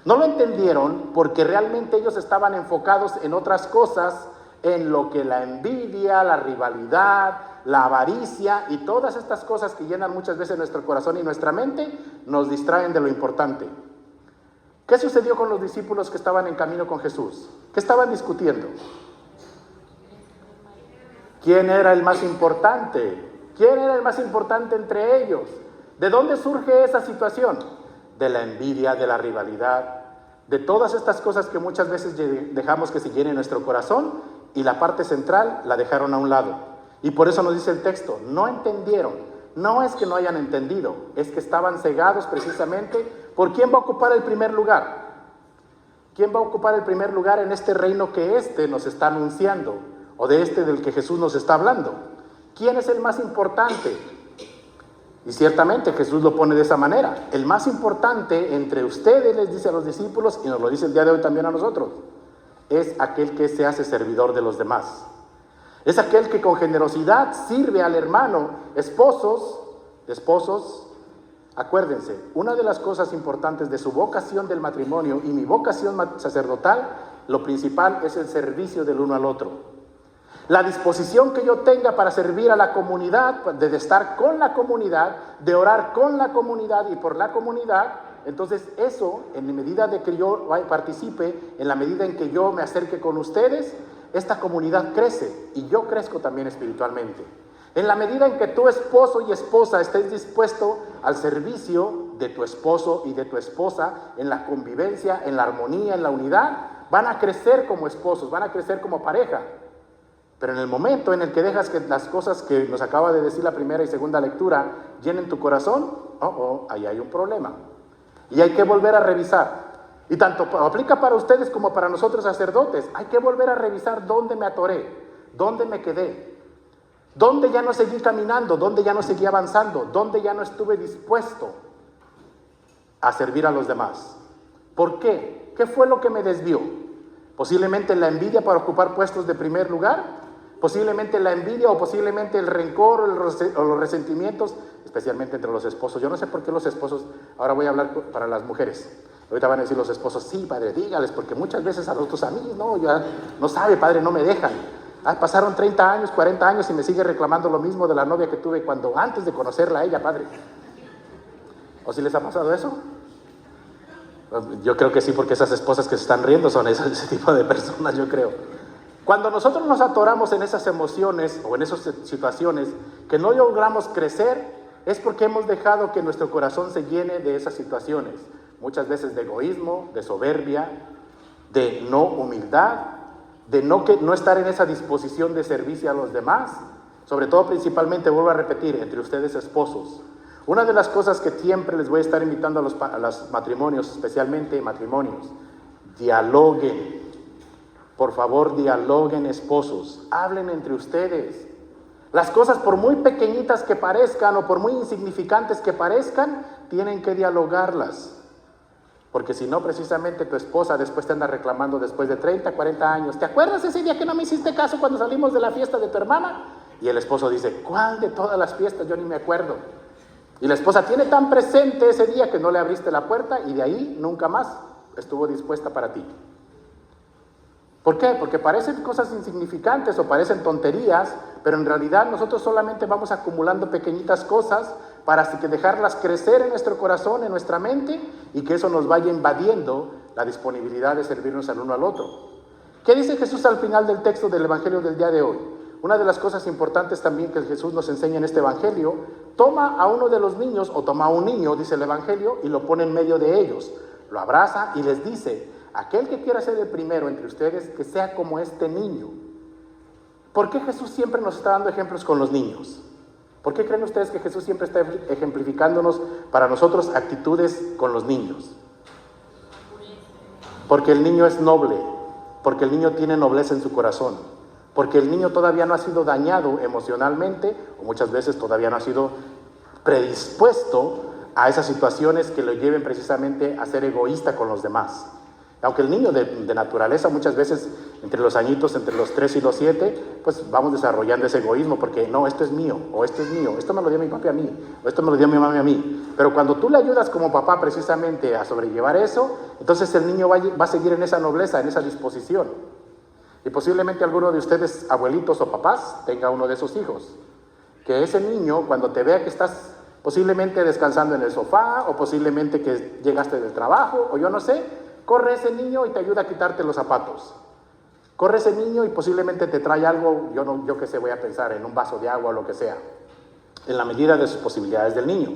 No lo entendieron porque realmente ellos estaban enfocados en otras cosas, en lo que la envidia, la rivalidad, la avaricia y todas estas cosas que llenan muchas veces nuestro corazón y nuestra mente, nos distraen de lo importante. ¿Qué sucedió con los discípulos que estaban en camino con Jesús? ¿Qué estaban discutiendo? ¿Quién era el más importante? ¿Quién era el más importante entre ellos? ¿De dónde surge esa situación? De la envidia, de la rivalidad, de todas estas cosas que muchas veces dejamos que se llenen nuestro corazón y la parte central la dejaron a un lado. Y por eso nos dice el texto, no entendieron. No es que no hayan entendido, es que estaban cegados precisamente por quién va a ocupar el primer lugar. ¿Quién va a ocupar el primer lugar en este reino que nos está anunciando? O de del que Jesús nos está hablando. ¿Quién es el más importante? Y ciertamente Jesús lo pone de esa manera. El más importante entre ustedes, les dice a los discípulos, y nos lo dice el día de hoy también a nosotros, es aquel que se hace servidor de los demás. Es aquel que con generosidad sirve al hermano. Esposos, acuérdense, una de las cosas importantes de su vocación del matrimonio y mi vocación sacerdotal, lo principal es el servicio del uno al otro. La disposición que yo tenga para servir a la comunidad, de estar con la comunidad, de orar con la comunidad y por la comunidad, entonces eso, en medida de que yo participe, en la medida en que yo me acerque con ustedes, esta comunidad crece y yo crezco también espiritualmente. En la medida en que tu esposo y esposa estés dispuesto al servicio de tu esposo y de tu esposa, en la convivencia, en la armonía, en la unidad, van a crecer como esposos, van a crecer como pareja. Pero en el momento en el que dejas que las cosas que nos acaba de decir la primera y segunda lectura llenen tu corazón, ahí hay un problema. Y hay que volver a revisar. Y tanto aplica para ustedes como para nosotros sacerdotes. Hay que volver a revisar dónde me atoré, dónde me quedé, dónde ya no seguí caminando, dónde ya no seguí avanzando, dónde ya no estuve dispuesto a servir a los demás. ¿Por qué? ¿Qué fue lo que me desvió? Posiblemente la envidia para ocupar puestos de primer lugar. Posiblemente la envidia o posiblemente el rencor o los resentimientos, especialmente entre los esposos. Yo no sé por qué los esposos, ahora voy a hablar para las mujeres. Ahorita van a decir los esposos, sí, padre, dígales, porque muchas veces a nosotros, a mí, no sabe, padre, no me dejan. Pasaron 30 años, 40 años y me sigue reclamando lo mismo de la novia que tuve antes de conocerla a ella, padre. ¿O si les ha pasado eso? Yo creo que sí, porque esas esposas que se están riendo son ese tipo de personas, yo creo. Cuando nosotros nos atoramos en esas emociones o en esas situaciones que no logramos crecer, es porque hemos dejado que nuestro corazón se llene de esas situaciones. Muchas veces de egoísmo, de soberbia, de no humildad, de no estar en esa disposición de servicio a los demás. sobre todo principalmente, vuelvo a repetir, entre ustedes esposos. Una de las cosas que siempre les voy a estar invitando a los matrimonios, especialmente matrimonios, dialoguen. Por favor, dialoguen, esposos, hablen entre ustedes. Las cosas, por muy pequeñitas que parezcan o por muy insignificantes que parezcan, tienen que dialogarlas. Porque si no, precisamente tu esposa después te anda reclamando después de 30, 40 años. ¿Te acuerdas ese día que no me hiciste caso cuando salimos de la fiesta de tu hermana? Y el esposo dice, ¿cuál de todas las fiestas? Yo ni me acuerdo. Y la esposa tiene tan presente ese día que no le abriste la puerta y de ahí nunca más estuvo dispuesta para ti. ¿Por qué? Porque parecen cosas insignificantes o parecen tonterías, pero en realidad nosotros solamente vamos acumulando pequeñitas cosas para así que dejarlas crecer en nuestro corazón, en nuestra mente, y que eso nos vaya invadiendo la disponibilidad de servirnos al uno al otro. ¿Qué dice Jesús al final del texto del Evangelio del día de hoy? Una de las cosas importantes también que Jesús nos enseña en este Evangelio, toma a uno de los niños, o toma a un niño, dice el Evangelio, y lo pone en medio de ellos, lo abraza y les dice, aquel que quiera ser el primero entre ustedes, que sea como este niño. ¿Por qué Jesús siempre nos está dando ejemplos con los niños? ¿Por qué creen ustedes que Jesús siempre está ejemplificándonos para nosotros actitudes con los niños? Porque el niño es noble, porque el niño tiene nobleza en su corazón, porque el niño todavía no ha sido dañado emocionalmente, o muchas veces todavía no ha sido predispuesto a esas situaciones que lo lleven precisamente a ser egoísta con los demás. Aunque el niño de naturaleza muchas veces entre los añitos, entre los 3 y los 7, pues vamos desarrollando ese egoísmo porque no, esto es mío, o esto es mío, esto me lo dio mi papi a mí, o esto me lo dio mi mami a mí. Pero cuando tú le ayudas como papá precisamente a sobrellevar eso, entonces el niño va a seguir en esa nobleza, en esa disposición. Y posiblemente alguno de ustedes, abuelitos o papás, tenga uno de esos hijos. Que ese niño, cuando te vea que estás posiblemente descansando en el sofá, o posiblemente que llegaste del trabajo, o yo no sé, corre ese niño y te ayuda a quitarte los zapatos. Corre ese niño y posiblemente te trae algo, yo qué sé, voy a pensar en un vaso de agua o lo que sea, en la medida de sus posibilidades del niño.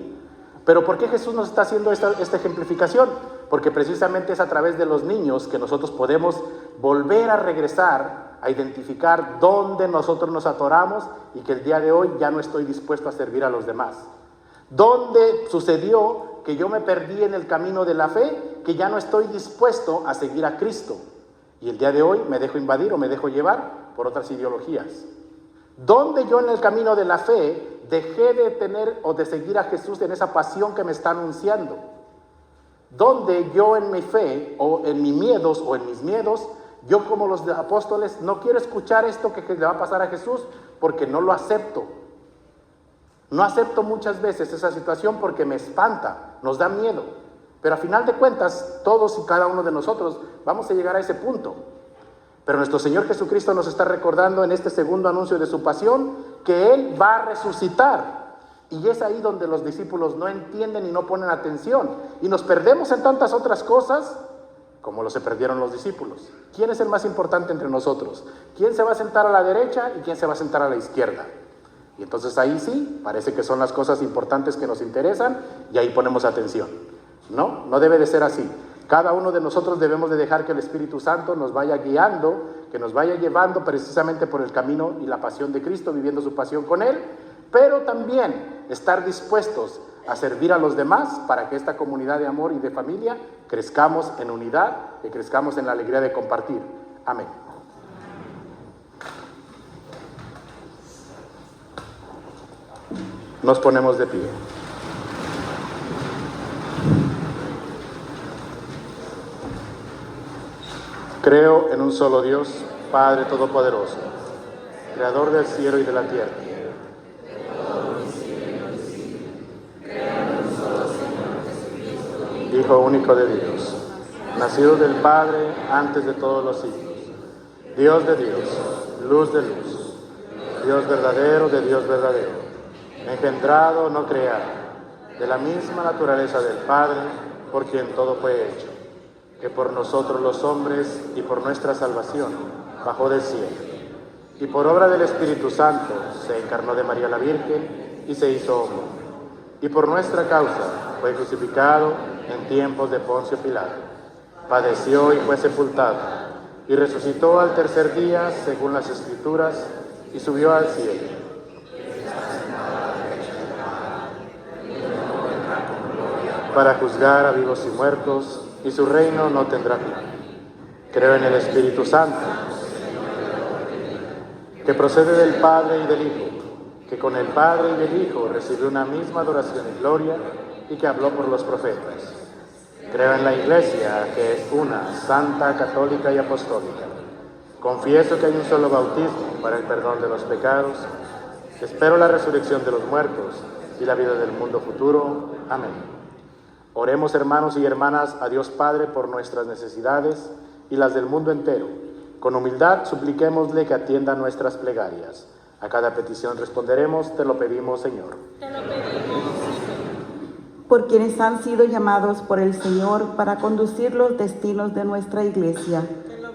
Pero ¿por qué Jesús nos está haciendo esta ejemplificación? Porque precisamente es a través de los niños que nosotros podemos volver a regresar a identificar dónde nosotros nos atoramos y que el día de hoy ya no estoy dispuesto a servir a los demás. ¿Dónde sucedió que yo me perdí en el camino de la fe, que ya no estoy dispuesto a seguir a Cristo? Y el día de hoy me dejo invadir o me dejo llevar por otras ideologías. ¿Dónde yo en el camino de la fe dejé de tener o de seguir a Jesús en esa pasión que me está anunciando? ¿Dónde yo en mi fe o en mis miedos yo como los apóstoles no quiero escuchar esto que le va a pasar a Jesús porque no lo acepto? No acepto muchas veces esa situación porque me espanta, nos da miedo. Pero a final de cuentas, todos y cada uno de nosotros vamos a llegar a ese punto. Pero nuestro Señor Jesucristo nos está recordando en este segundo anuncio de su pasión que Él va a resucitar. Y es ahí donde los discípulos no entienden y no ponen atención. Y nos perdemos en tantas otras cosas como se perdieron los discípulos. ¿Quién es el más importante entre nosotros? ¿Quién se va a sentar a la derecha y quién se va a sentar a la izquierda? Y entonces ahí sí, parece que son las cosas importantes que nos interesan y ahí ponemos atención. No, no debe de ser así. Cada uno de nosotros debemos de dejar que el Espíritu Santo nos vaya guiando, que nos vaya llevando precisamente por el camino y la pasión de Cristo, viviendo su pasión con Él, pero también estar dispuestos a servir a los demás para que esta comunidad de amor y de familia crezcamos en unidad, que crezcamos en la alegría de compartir. Amén. Nos ponemos de pie. Creo en un solo Dios, Padre Todopoderoso, Creador del cielo y de la tierra. Hijo único de Dios, nacido del Padre antes de todos los siglos, Dios de Dios, luz de luz, Dios verdadero de Dios verdadero, engendrado, no creado, de la misma naturaleza del Padre, por quien todo fue hecho, que por nosotros los hombres y por nuestra salvación bajó del cielo, y por obra del Espíritu Santo se encarnó de María la Virgen y se hizo hombre, y por nuestra causa fue crucificado en tiempos de Poncio Pilato, padeció y fue sepultado, y resucitó al tercer día según las Escrituras, y subió al cielo, para juzgar a vivos y muertos, y su reino no tendrá fin. Creo en el Espíritu Santo, que procede del Padre y del Hijo, que con el Padre y el Hijo recibió una misma adoración y gloria, y que habló por los profetas. Creo en la Iglesia, que es una, santa, católica y apostólica. Confieso que hay un solo bautismo para el perdón de los pecados. Espero la resurrección de los muertos y la vida del mundo futuro. Amén. Oremos, hermanos y hermanas, a Dios Padre por nuestras necesidades y las del mundo entero. Con humildad supliquémosle que atienda nuestras plegarias. A cada petición responderemos: te lo pedimos, Señor.
Te lo pedimos.
Por quienes han sido llamados por el Señor para conducir los destinos de nuestra Iglesia,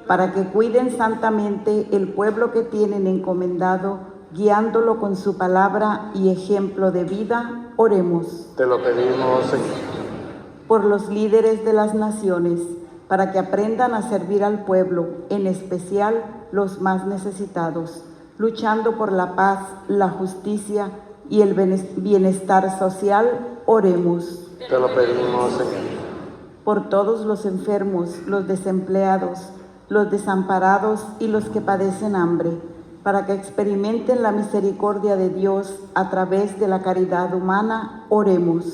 para que cuiden santamente el pueblo que tienen encomendado, guiándolo con su palabra y ejemplo de vida, oremos.
Te lo pedimos, Señor.
Por los líderes de las naciones, para que aprendan a servir al pueblo, en especial los más necesitados, luchando por la paz, la justicia y el bienestar social, oremos.
Te lo pedimos, Señor.
Por todos los enfermos, los desempleados, los desamparados y los que padecen hambre, para que experimenten la misericordia de Dios a través de la caridad humana, oremos.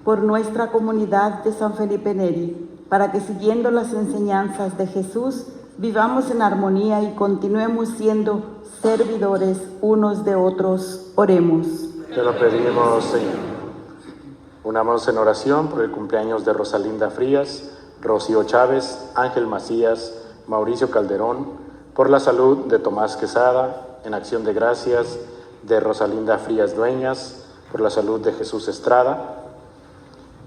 Por nuestra comunidad de San Felipe Neri, para que siguiendo las enseñanzas de Jesús, vivamos en armonía y continuemos siendo servidores unos de otros, oremos.
Te lo pedimos, Señor. Unámonos en oración por el cumpleaños de Rosalinda Frías, Rocío Chávez, Ángel Macías, Mauricio Calderón, por la salud de Tomás Quesada, en acción de gracias de Rosalinda Frías Dueñas, por la salud de Jesús Estrada,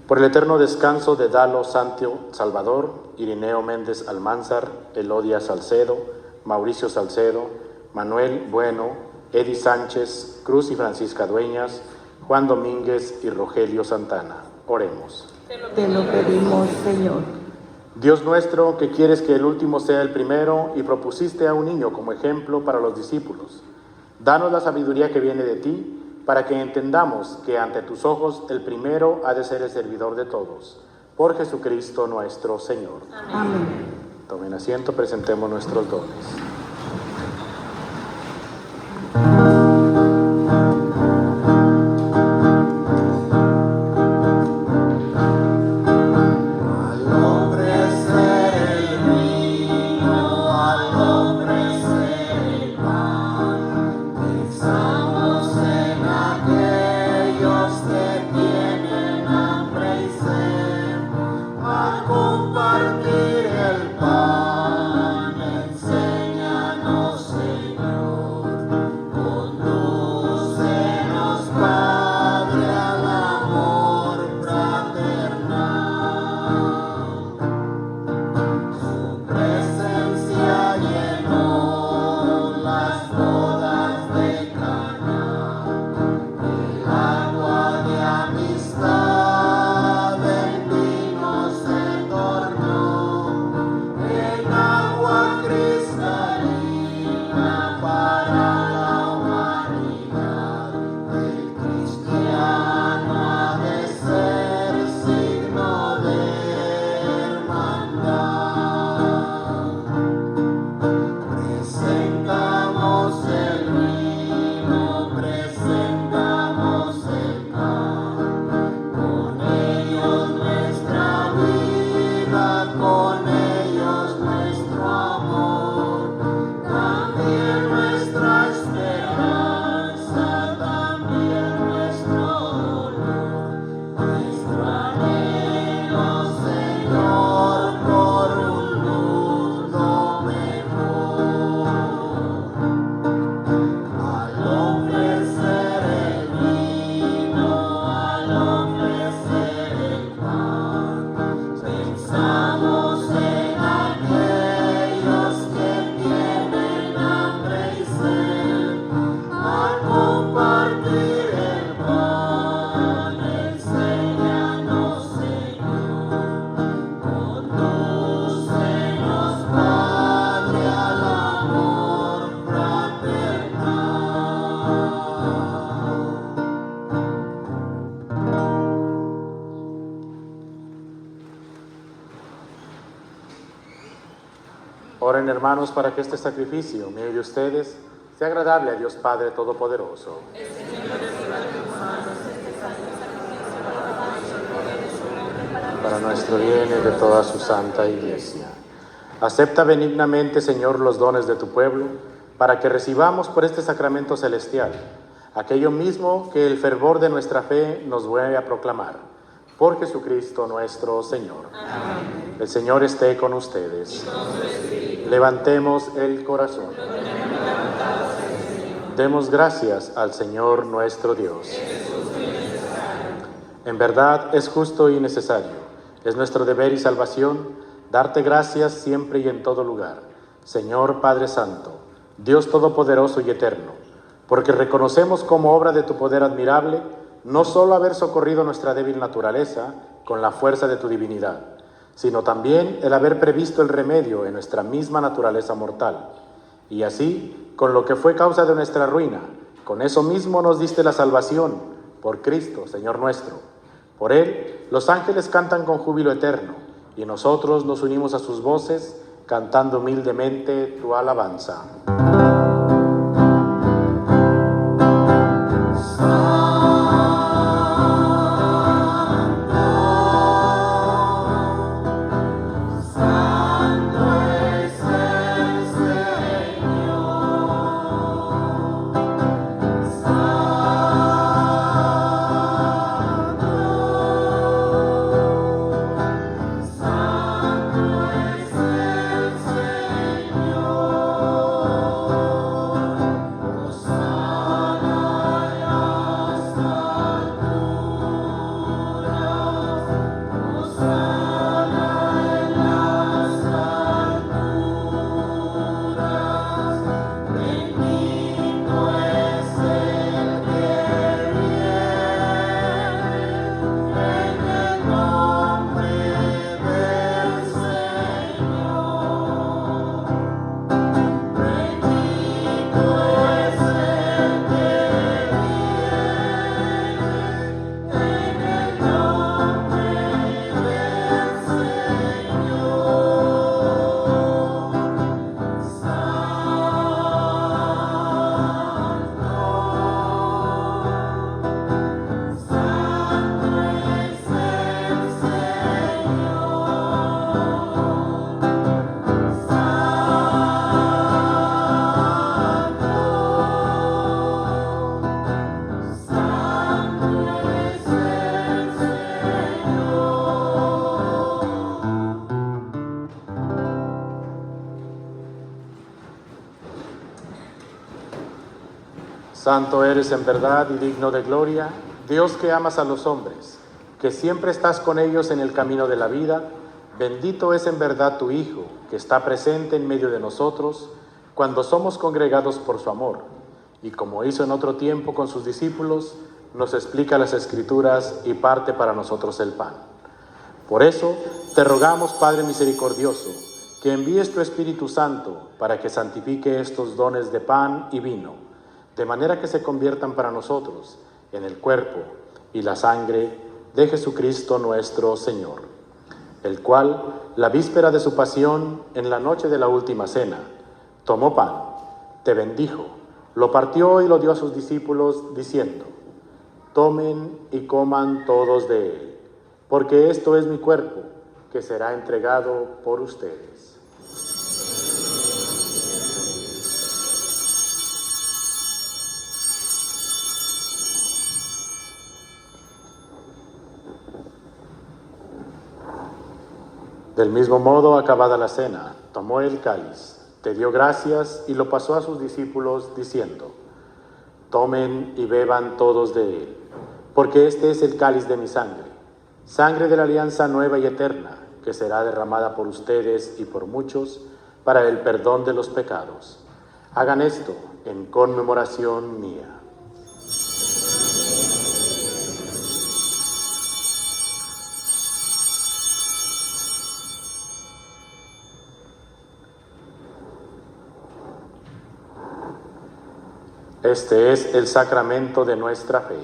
por el eterno descanso de Dalo Santio Salvador, Irineo Méndez Almanzar, Elodia Salcedo, Mauricio Salcedo, Manuel Bueno, Edi Sánchez, Cruz y Francisca Dueñas, Juan Domínguez y Rogelio Santana. Oremos.
Te lo pedimos, Señor.
Dios nuestro, que quieres que el último sea el primero y propusiste a un niño como ejemplo para los discípulos, danos la sabiduría que viene de ti, para que entendamos que ante tus ojos el primero ha de ser el servidor de todos. Por Jesucristo nuestro Señor.
Amén.
Tomen asiento, presentemos nuestros dones.
Compartir el pan, enseña
hermanos, para que este sacrificio mío y de ustedes sea agradable a Dios Padre Todopoderoso. Para nuestro bien y de toda su santa Iglesia. Acepta benignamente, Señor, los dones de tu pueblo, para que recibamos por este sacramento celestial aquello mismo que el fervor de nuestra fe nos vuelve a proclamar. Por Jesucristo nuestro Señor. Amén. El Señor esté con ustedes. Levantemos el corazón. Demos gracias al Señor nuestro Dios. En verdad es justo y necesario, es nuestro deber y salvación, darte gracias siempre y en todo lugar, Señor Padre Santo, Dios Todopoderoso y Eterno, porque reconocemos como obra de tu poder admirable, no solo haber socorrido nuestra débil naturaleza con la fuerza de tu divinidad, sino también el haber previsto el remedio en nuestra misma naturaleza mortal. Y así, con lo que fue causa de nuestra ruina, con eso mismo nos diste la salvación, por Cristo, Señor nuestro. Por Él, los ángeles cantan con júbilo eterno, y nosotros nos unimos a sus voces, cantando humildemente tu alabanza. Santo eres en verdad y digno de gloria, Dios que amas a los hombres, que siempre estás con ellos en el camino de la vida. Bendito es en verdad tu Hijo, que está presente en medio de nosotros cuando somos congregados por su amor, y como hizo en otro tiempo con sus discípulos, nos explica las Escrituras y parte para nosotros el pan. Por eso te rogamos, Padre misericordioso, que envíes tu Espíritu Santo para que santifique estos dones de pan y vino, de manera que se conviertan para nosotros en el cuerpo y la sangre de Jesucristo nuestro Señor, el cual, la víspera de su pasión, en la noche de la última cena, tomó pan, te bendijo, lo partió y lo dio a sus discípulos, diciendo: tomen y coman todos de él, porque esto es mi cuerpo, que será entregado por ustedes. Del mismo modo, acabada la cena, tomó el cáliz, te dio gracias y lo pasó a sus discípulos, diciendo: tomen y beban todos de él, porque este es el cáliz de mi sangre, sangre de la alianza nueva y eterna, que será derramada por ustedes y por muchos para el perdón de los pecados. Hagan esto en conmemoración mía. Este es el sacramento de nuestra fe.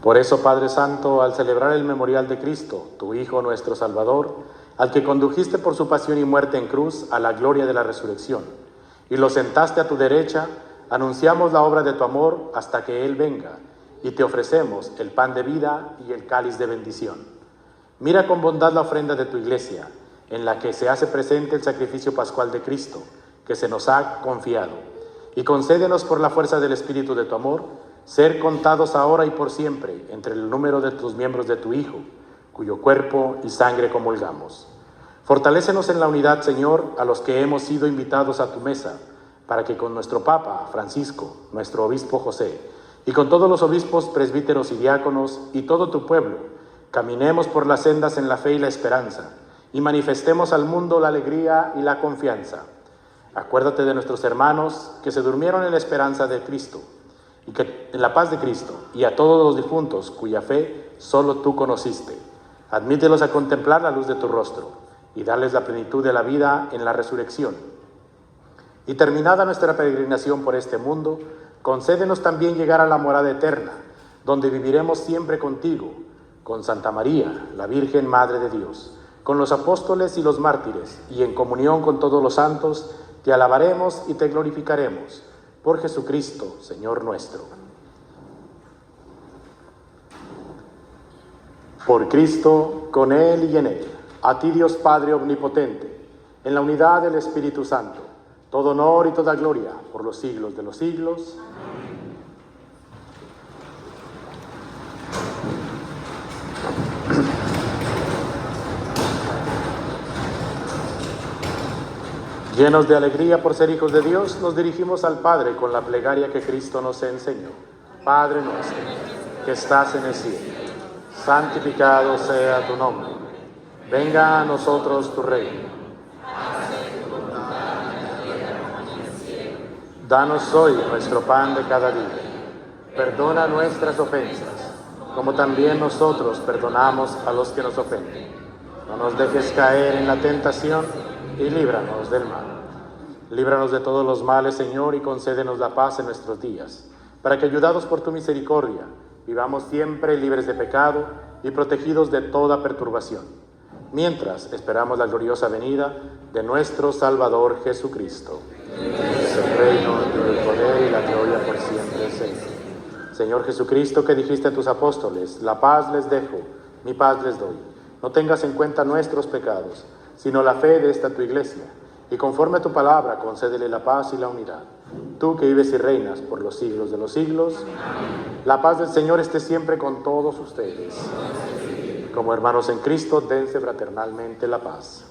Por eso, Padre Santo, al celebrar el memorial de Cristo, tu Hijo nuestro Salvador, al que condujiste por su pasión y muerte en cruz a la gloria de la resurrección, y lo sentaste a tu derecha, anunciamos la obra de tu amor hasta que Él venga, y te ofrecemos el pan de vida y el cáliz de bendición. Mira con bondad la ofrenda de tu iglesia, en la que se hace presente el sacrificio pascual de Cristo, que se nos ha confiado, y concédenos por la fuerza del Espíritu de tu amor, ser contados ahora y por siempre entre el número de tus miembros de tu Hijo, cuyo cuerpo y sangre comulgamos. Fortalécenos en la unidad, Señor, a los que hemos sido invitados a tu mesa, para que con nuestro Papa Francisco, nuestro Obispo José, y con todos los obispos, presbíteros y diáconos, y todo tu pueblo, caminemos por las sendas en la fe y la esperanza, y manifestemos al mundo la alegría y la confianza. Acuérdate de nuestros hermanos que se durmieron en la esperanza de Cristo, y que en la paz de Cristo, y a todos los difuntos cuya fe solo tú conociste. Admítelos a contemplar la luz de tu rostro, y darles la plenitud de la vida en la resurrección. Y terminada nuestra peregrinación por este mundo, concédenos también llegar a la morada eterna, donde viviremos siempre contigo, con Santa María, la Virgen Madre de Dios, con los apóstoles y los mártires, y en comunión con todos los santos, te alabaremos y te glorificaremos. Por Jesucristo, Señor nuestro. Por Cristo, con Él y en Él, a ti Dios Padre Omnipotente, en la unidad del Espíritu Santo, todo honor y toda gloria por los siglos de los siglos. Llenos de alegría por ser hijos de Dios, nos dirigimos al Padre con la plegaria que Cristo nos enseñó. Padre nuestro, que estás en el cielo, santificado sea tu nombre. Venga a nosotros tu reino. Danos hoy nuestro pan de cada día. Perdona nuestras ofensas, como también nosotros perdonamos a los que nos ofenden. No nos dejes caer en la tentación y líbranos del mal. Líbranos de todos los males, Señor, y concédenos la paz en nuestros días, para que, ayudados por tu misericordia, vivamos siempre libres de pecado y protegidos de toda perturbación, mientras esperamos la gloriosa venida de nuestro Salvador Jesucristo. Es el reino, el poder y la gloria por siempre, Señor. Señor Jesucristo, que dijiste a tus apóstoles, la paz les dejo, mi paz les doy. No tengas en cuenta nuestros pecados, sino la fe de esta tu iglesia, y conforme a tu palabra, concédele la paz y la unidad. Tú que vives y reinas por los siglos de los siglos, la paz del Señor esté siempre con todos ustedes. Como hermanos en Cristo, dense fraternalmente la paz.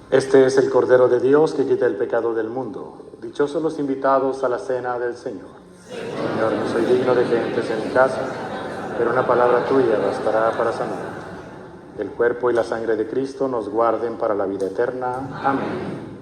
Este es el Cordero de Dios que quita el pecado del mundo. Dichosos los invitados a la cena del Señor. Señor, no soy digno de que entres en mi casa, pero una palabra tuya bastará para sanar. El cuerpo y la sangre de Cristo nos guarden para la vida eterna. Amén.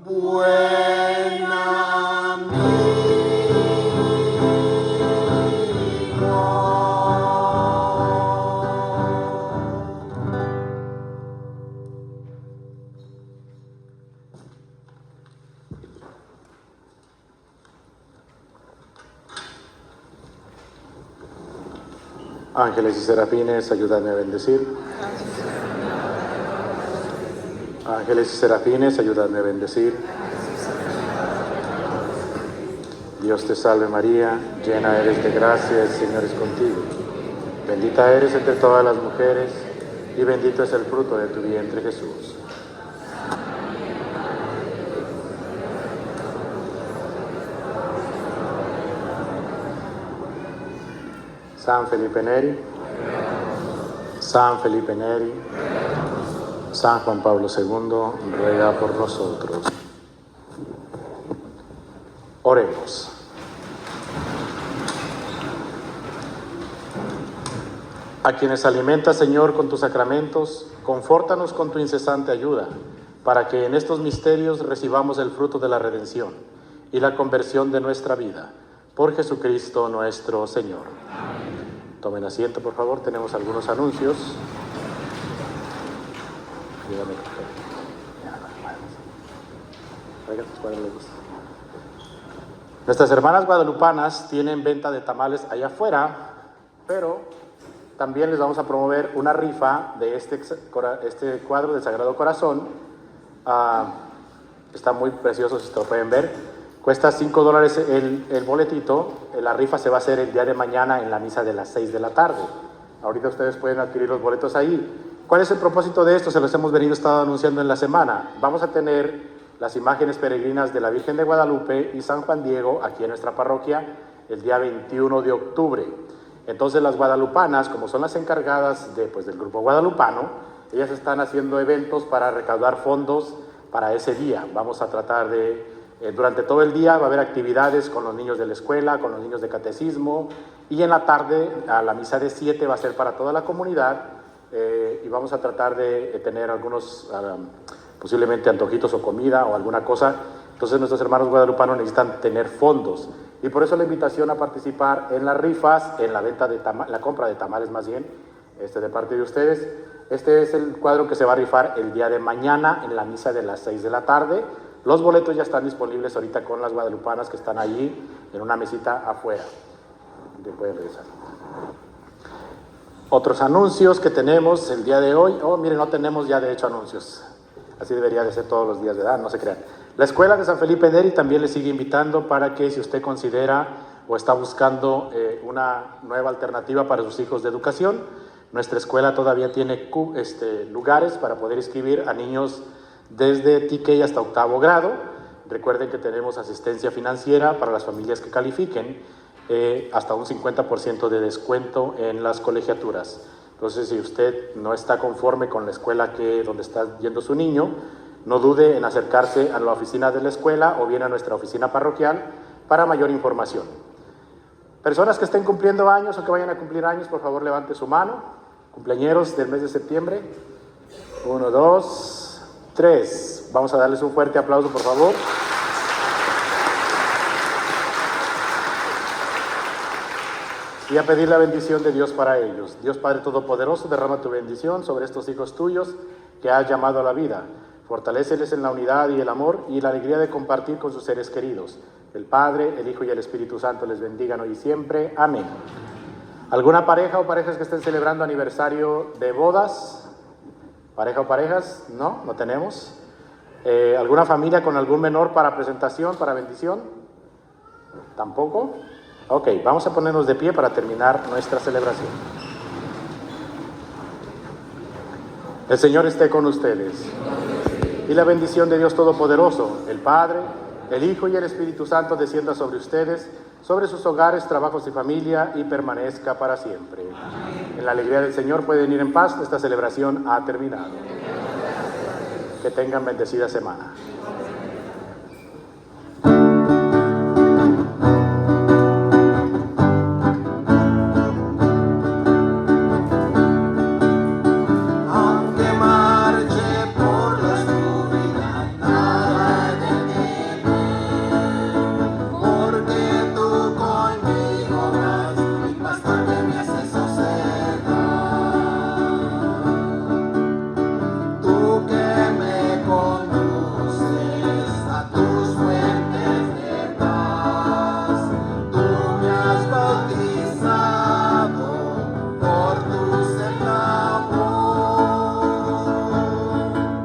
buen amigo.
Ángeles y serafines, ayúdame a bendecir. Ángeles y serafines, ayúdame a bendecir. Dios te salve María, llena eres de gracia, el Señor es contigo. Bendita eres entre todas las mujeres y bendito es el fruto de tu vientre Jesús. San Felipe Neri, San Felipe Neri, San Juan Pablo II, ruega por nosotros. Oremos. A quienes alimentas, Señor, con tus sacramentos, confórtanos con tu incesante ayuda, para que en estos misterios recibamos el fruto de la redención y la conversión de nuestra vida. Por Jesucristo nuestro Señor. Amén. Tomen asiento, por favor. Tenemos algunos anuncios. Nuestras hermanas guadalupanas tienen venta de tamales allá afuera, pero también les vamos a promover una rifa de este cuadro del Sagrado Corazón. Está muy precioso, si lo pueden ver. Cuesta $5 el boletito. La rifa se va a hacer el día de mañana en la misa de las 6 de la tarde. Ahorita ustedes pueden adquirir los boletos ahí. ¿Cuál es el propósito de esto? Se los hemos estado anunciando en la semana. Vamos a tener las imágenes peregrinas de la Virgen de Guadalupe y San Juan Diego aquí en nuestra parroquia el día 21 de octubre. Entonces las guadalupanas, como son las encargadas del grupo guadalupano, ellas están haciendo eventos para recaudar fondos para ese día. Vamos a tratar de... durante todo el día va a haber actividades con los niños de la escuela, con los niños de catecismo, y en la tarde, a la misa de 7 va a ser para toda la comunidad, y vamos a tratar de tener algunos, posiblemente antojitos o comida o alguna cosa. Entonces nuestros hermanos guadalupanos necesitan tener fondos, y por eso la invitación a participar en las rifas, en la venta de la compra de tamales más bien, de parte de ustedes. Este es el cuadro que se va a rifar el día de mañana en la misa de las 6 de la tarde. Los boletos ya están disponibles ahorita con las guadalupanas que están allí en una mesita afuera. Pueden regresar. Otros anuncios que tenemos el día de hoy. Miren, no tenemos ya de hecho anuncios. Así debería de ser todos los días, ¿verdad? No se crean. La Escuela de San Felipe Neri también le sigue invitando para que, si usted considera o está buscando una nueva alternativa para sus hijos de educación, nuestra escuela todavía tiene lugares para poder inscribir a niños desde TK hasta 8º grado. Recuerden que tenemos asistencia financiera para las familias que califiquen, hasta un 50% de descuento en las colegiaturas. Entonces, si usted no está conforme con la escuela donde está yendo su niño, no dude en acercarse a la oficina de la escuela o bien a nuestra oficina parroquial para mayor información. Personas que estén cumpliendo años o que vayan a cumplir años, por favor levante su mano. Cumpleañeros del mes de septiembre. 1, 2, 3. Vamos a darles un fuerte aplauso, por favor. Y a pedir la bendición de Dios para ellos. Dios Padre Todopoderoso, derrama tu bendición sobre estos hijos tuyos que has llamado a la vida. Fortaléceles en la unidad y el amor y la alegría de compartir con sus seres queridos. El Padre, el Hijo y el Espíritu Santo les bendigan hoy y siempre. Amén. ¿Alguna pareja o parejas que estén celebrando aniversario de bodas? ¿Pareja o parejas? No, no tenemos. ¿Alguna familia con algún menor para presentación, para bendición? ¿Tampoco? Ok, vamos a ponernos de pie para terminar nuestra celebración. El Señor esté con ustedes. Y la bendición de Dios Todopoderoso, el Padre, el Hijo y el Espíritu Santo descienda sobre ustedes, sobre sus hogares, trabajos y familia, y permanezca para siempre. En la alegría del Señor pueden ir en paz. Esta celebración ha terminado. Que tengan bendecida semana.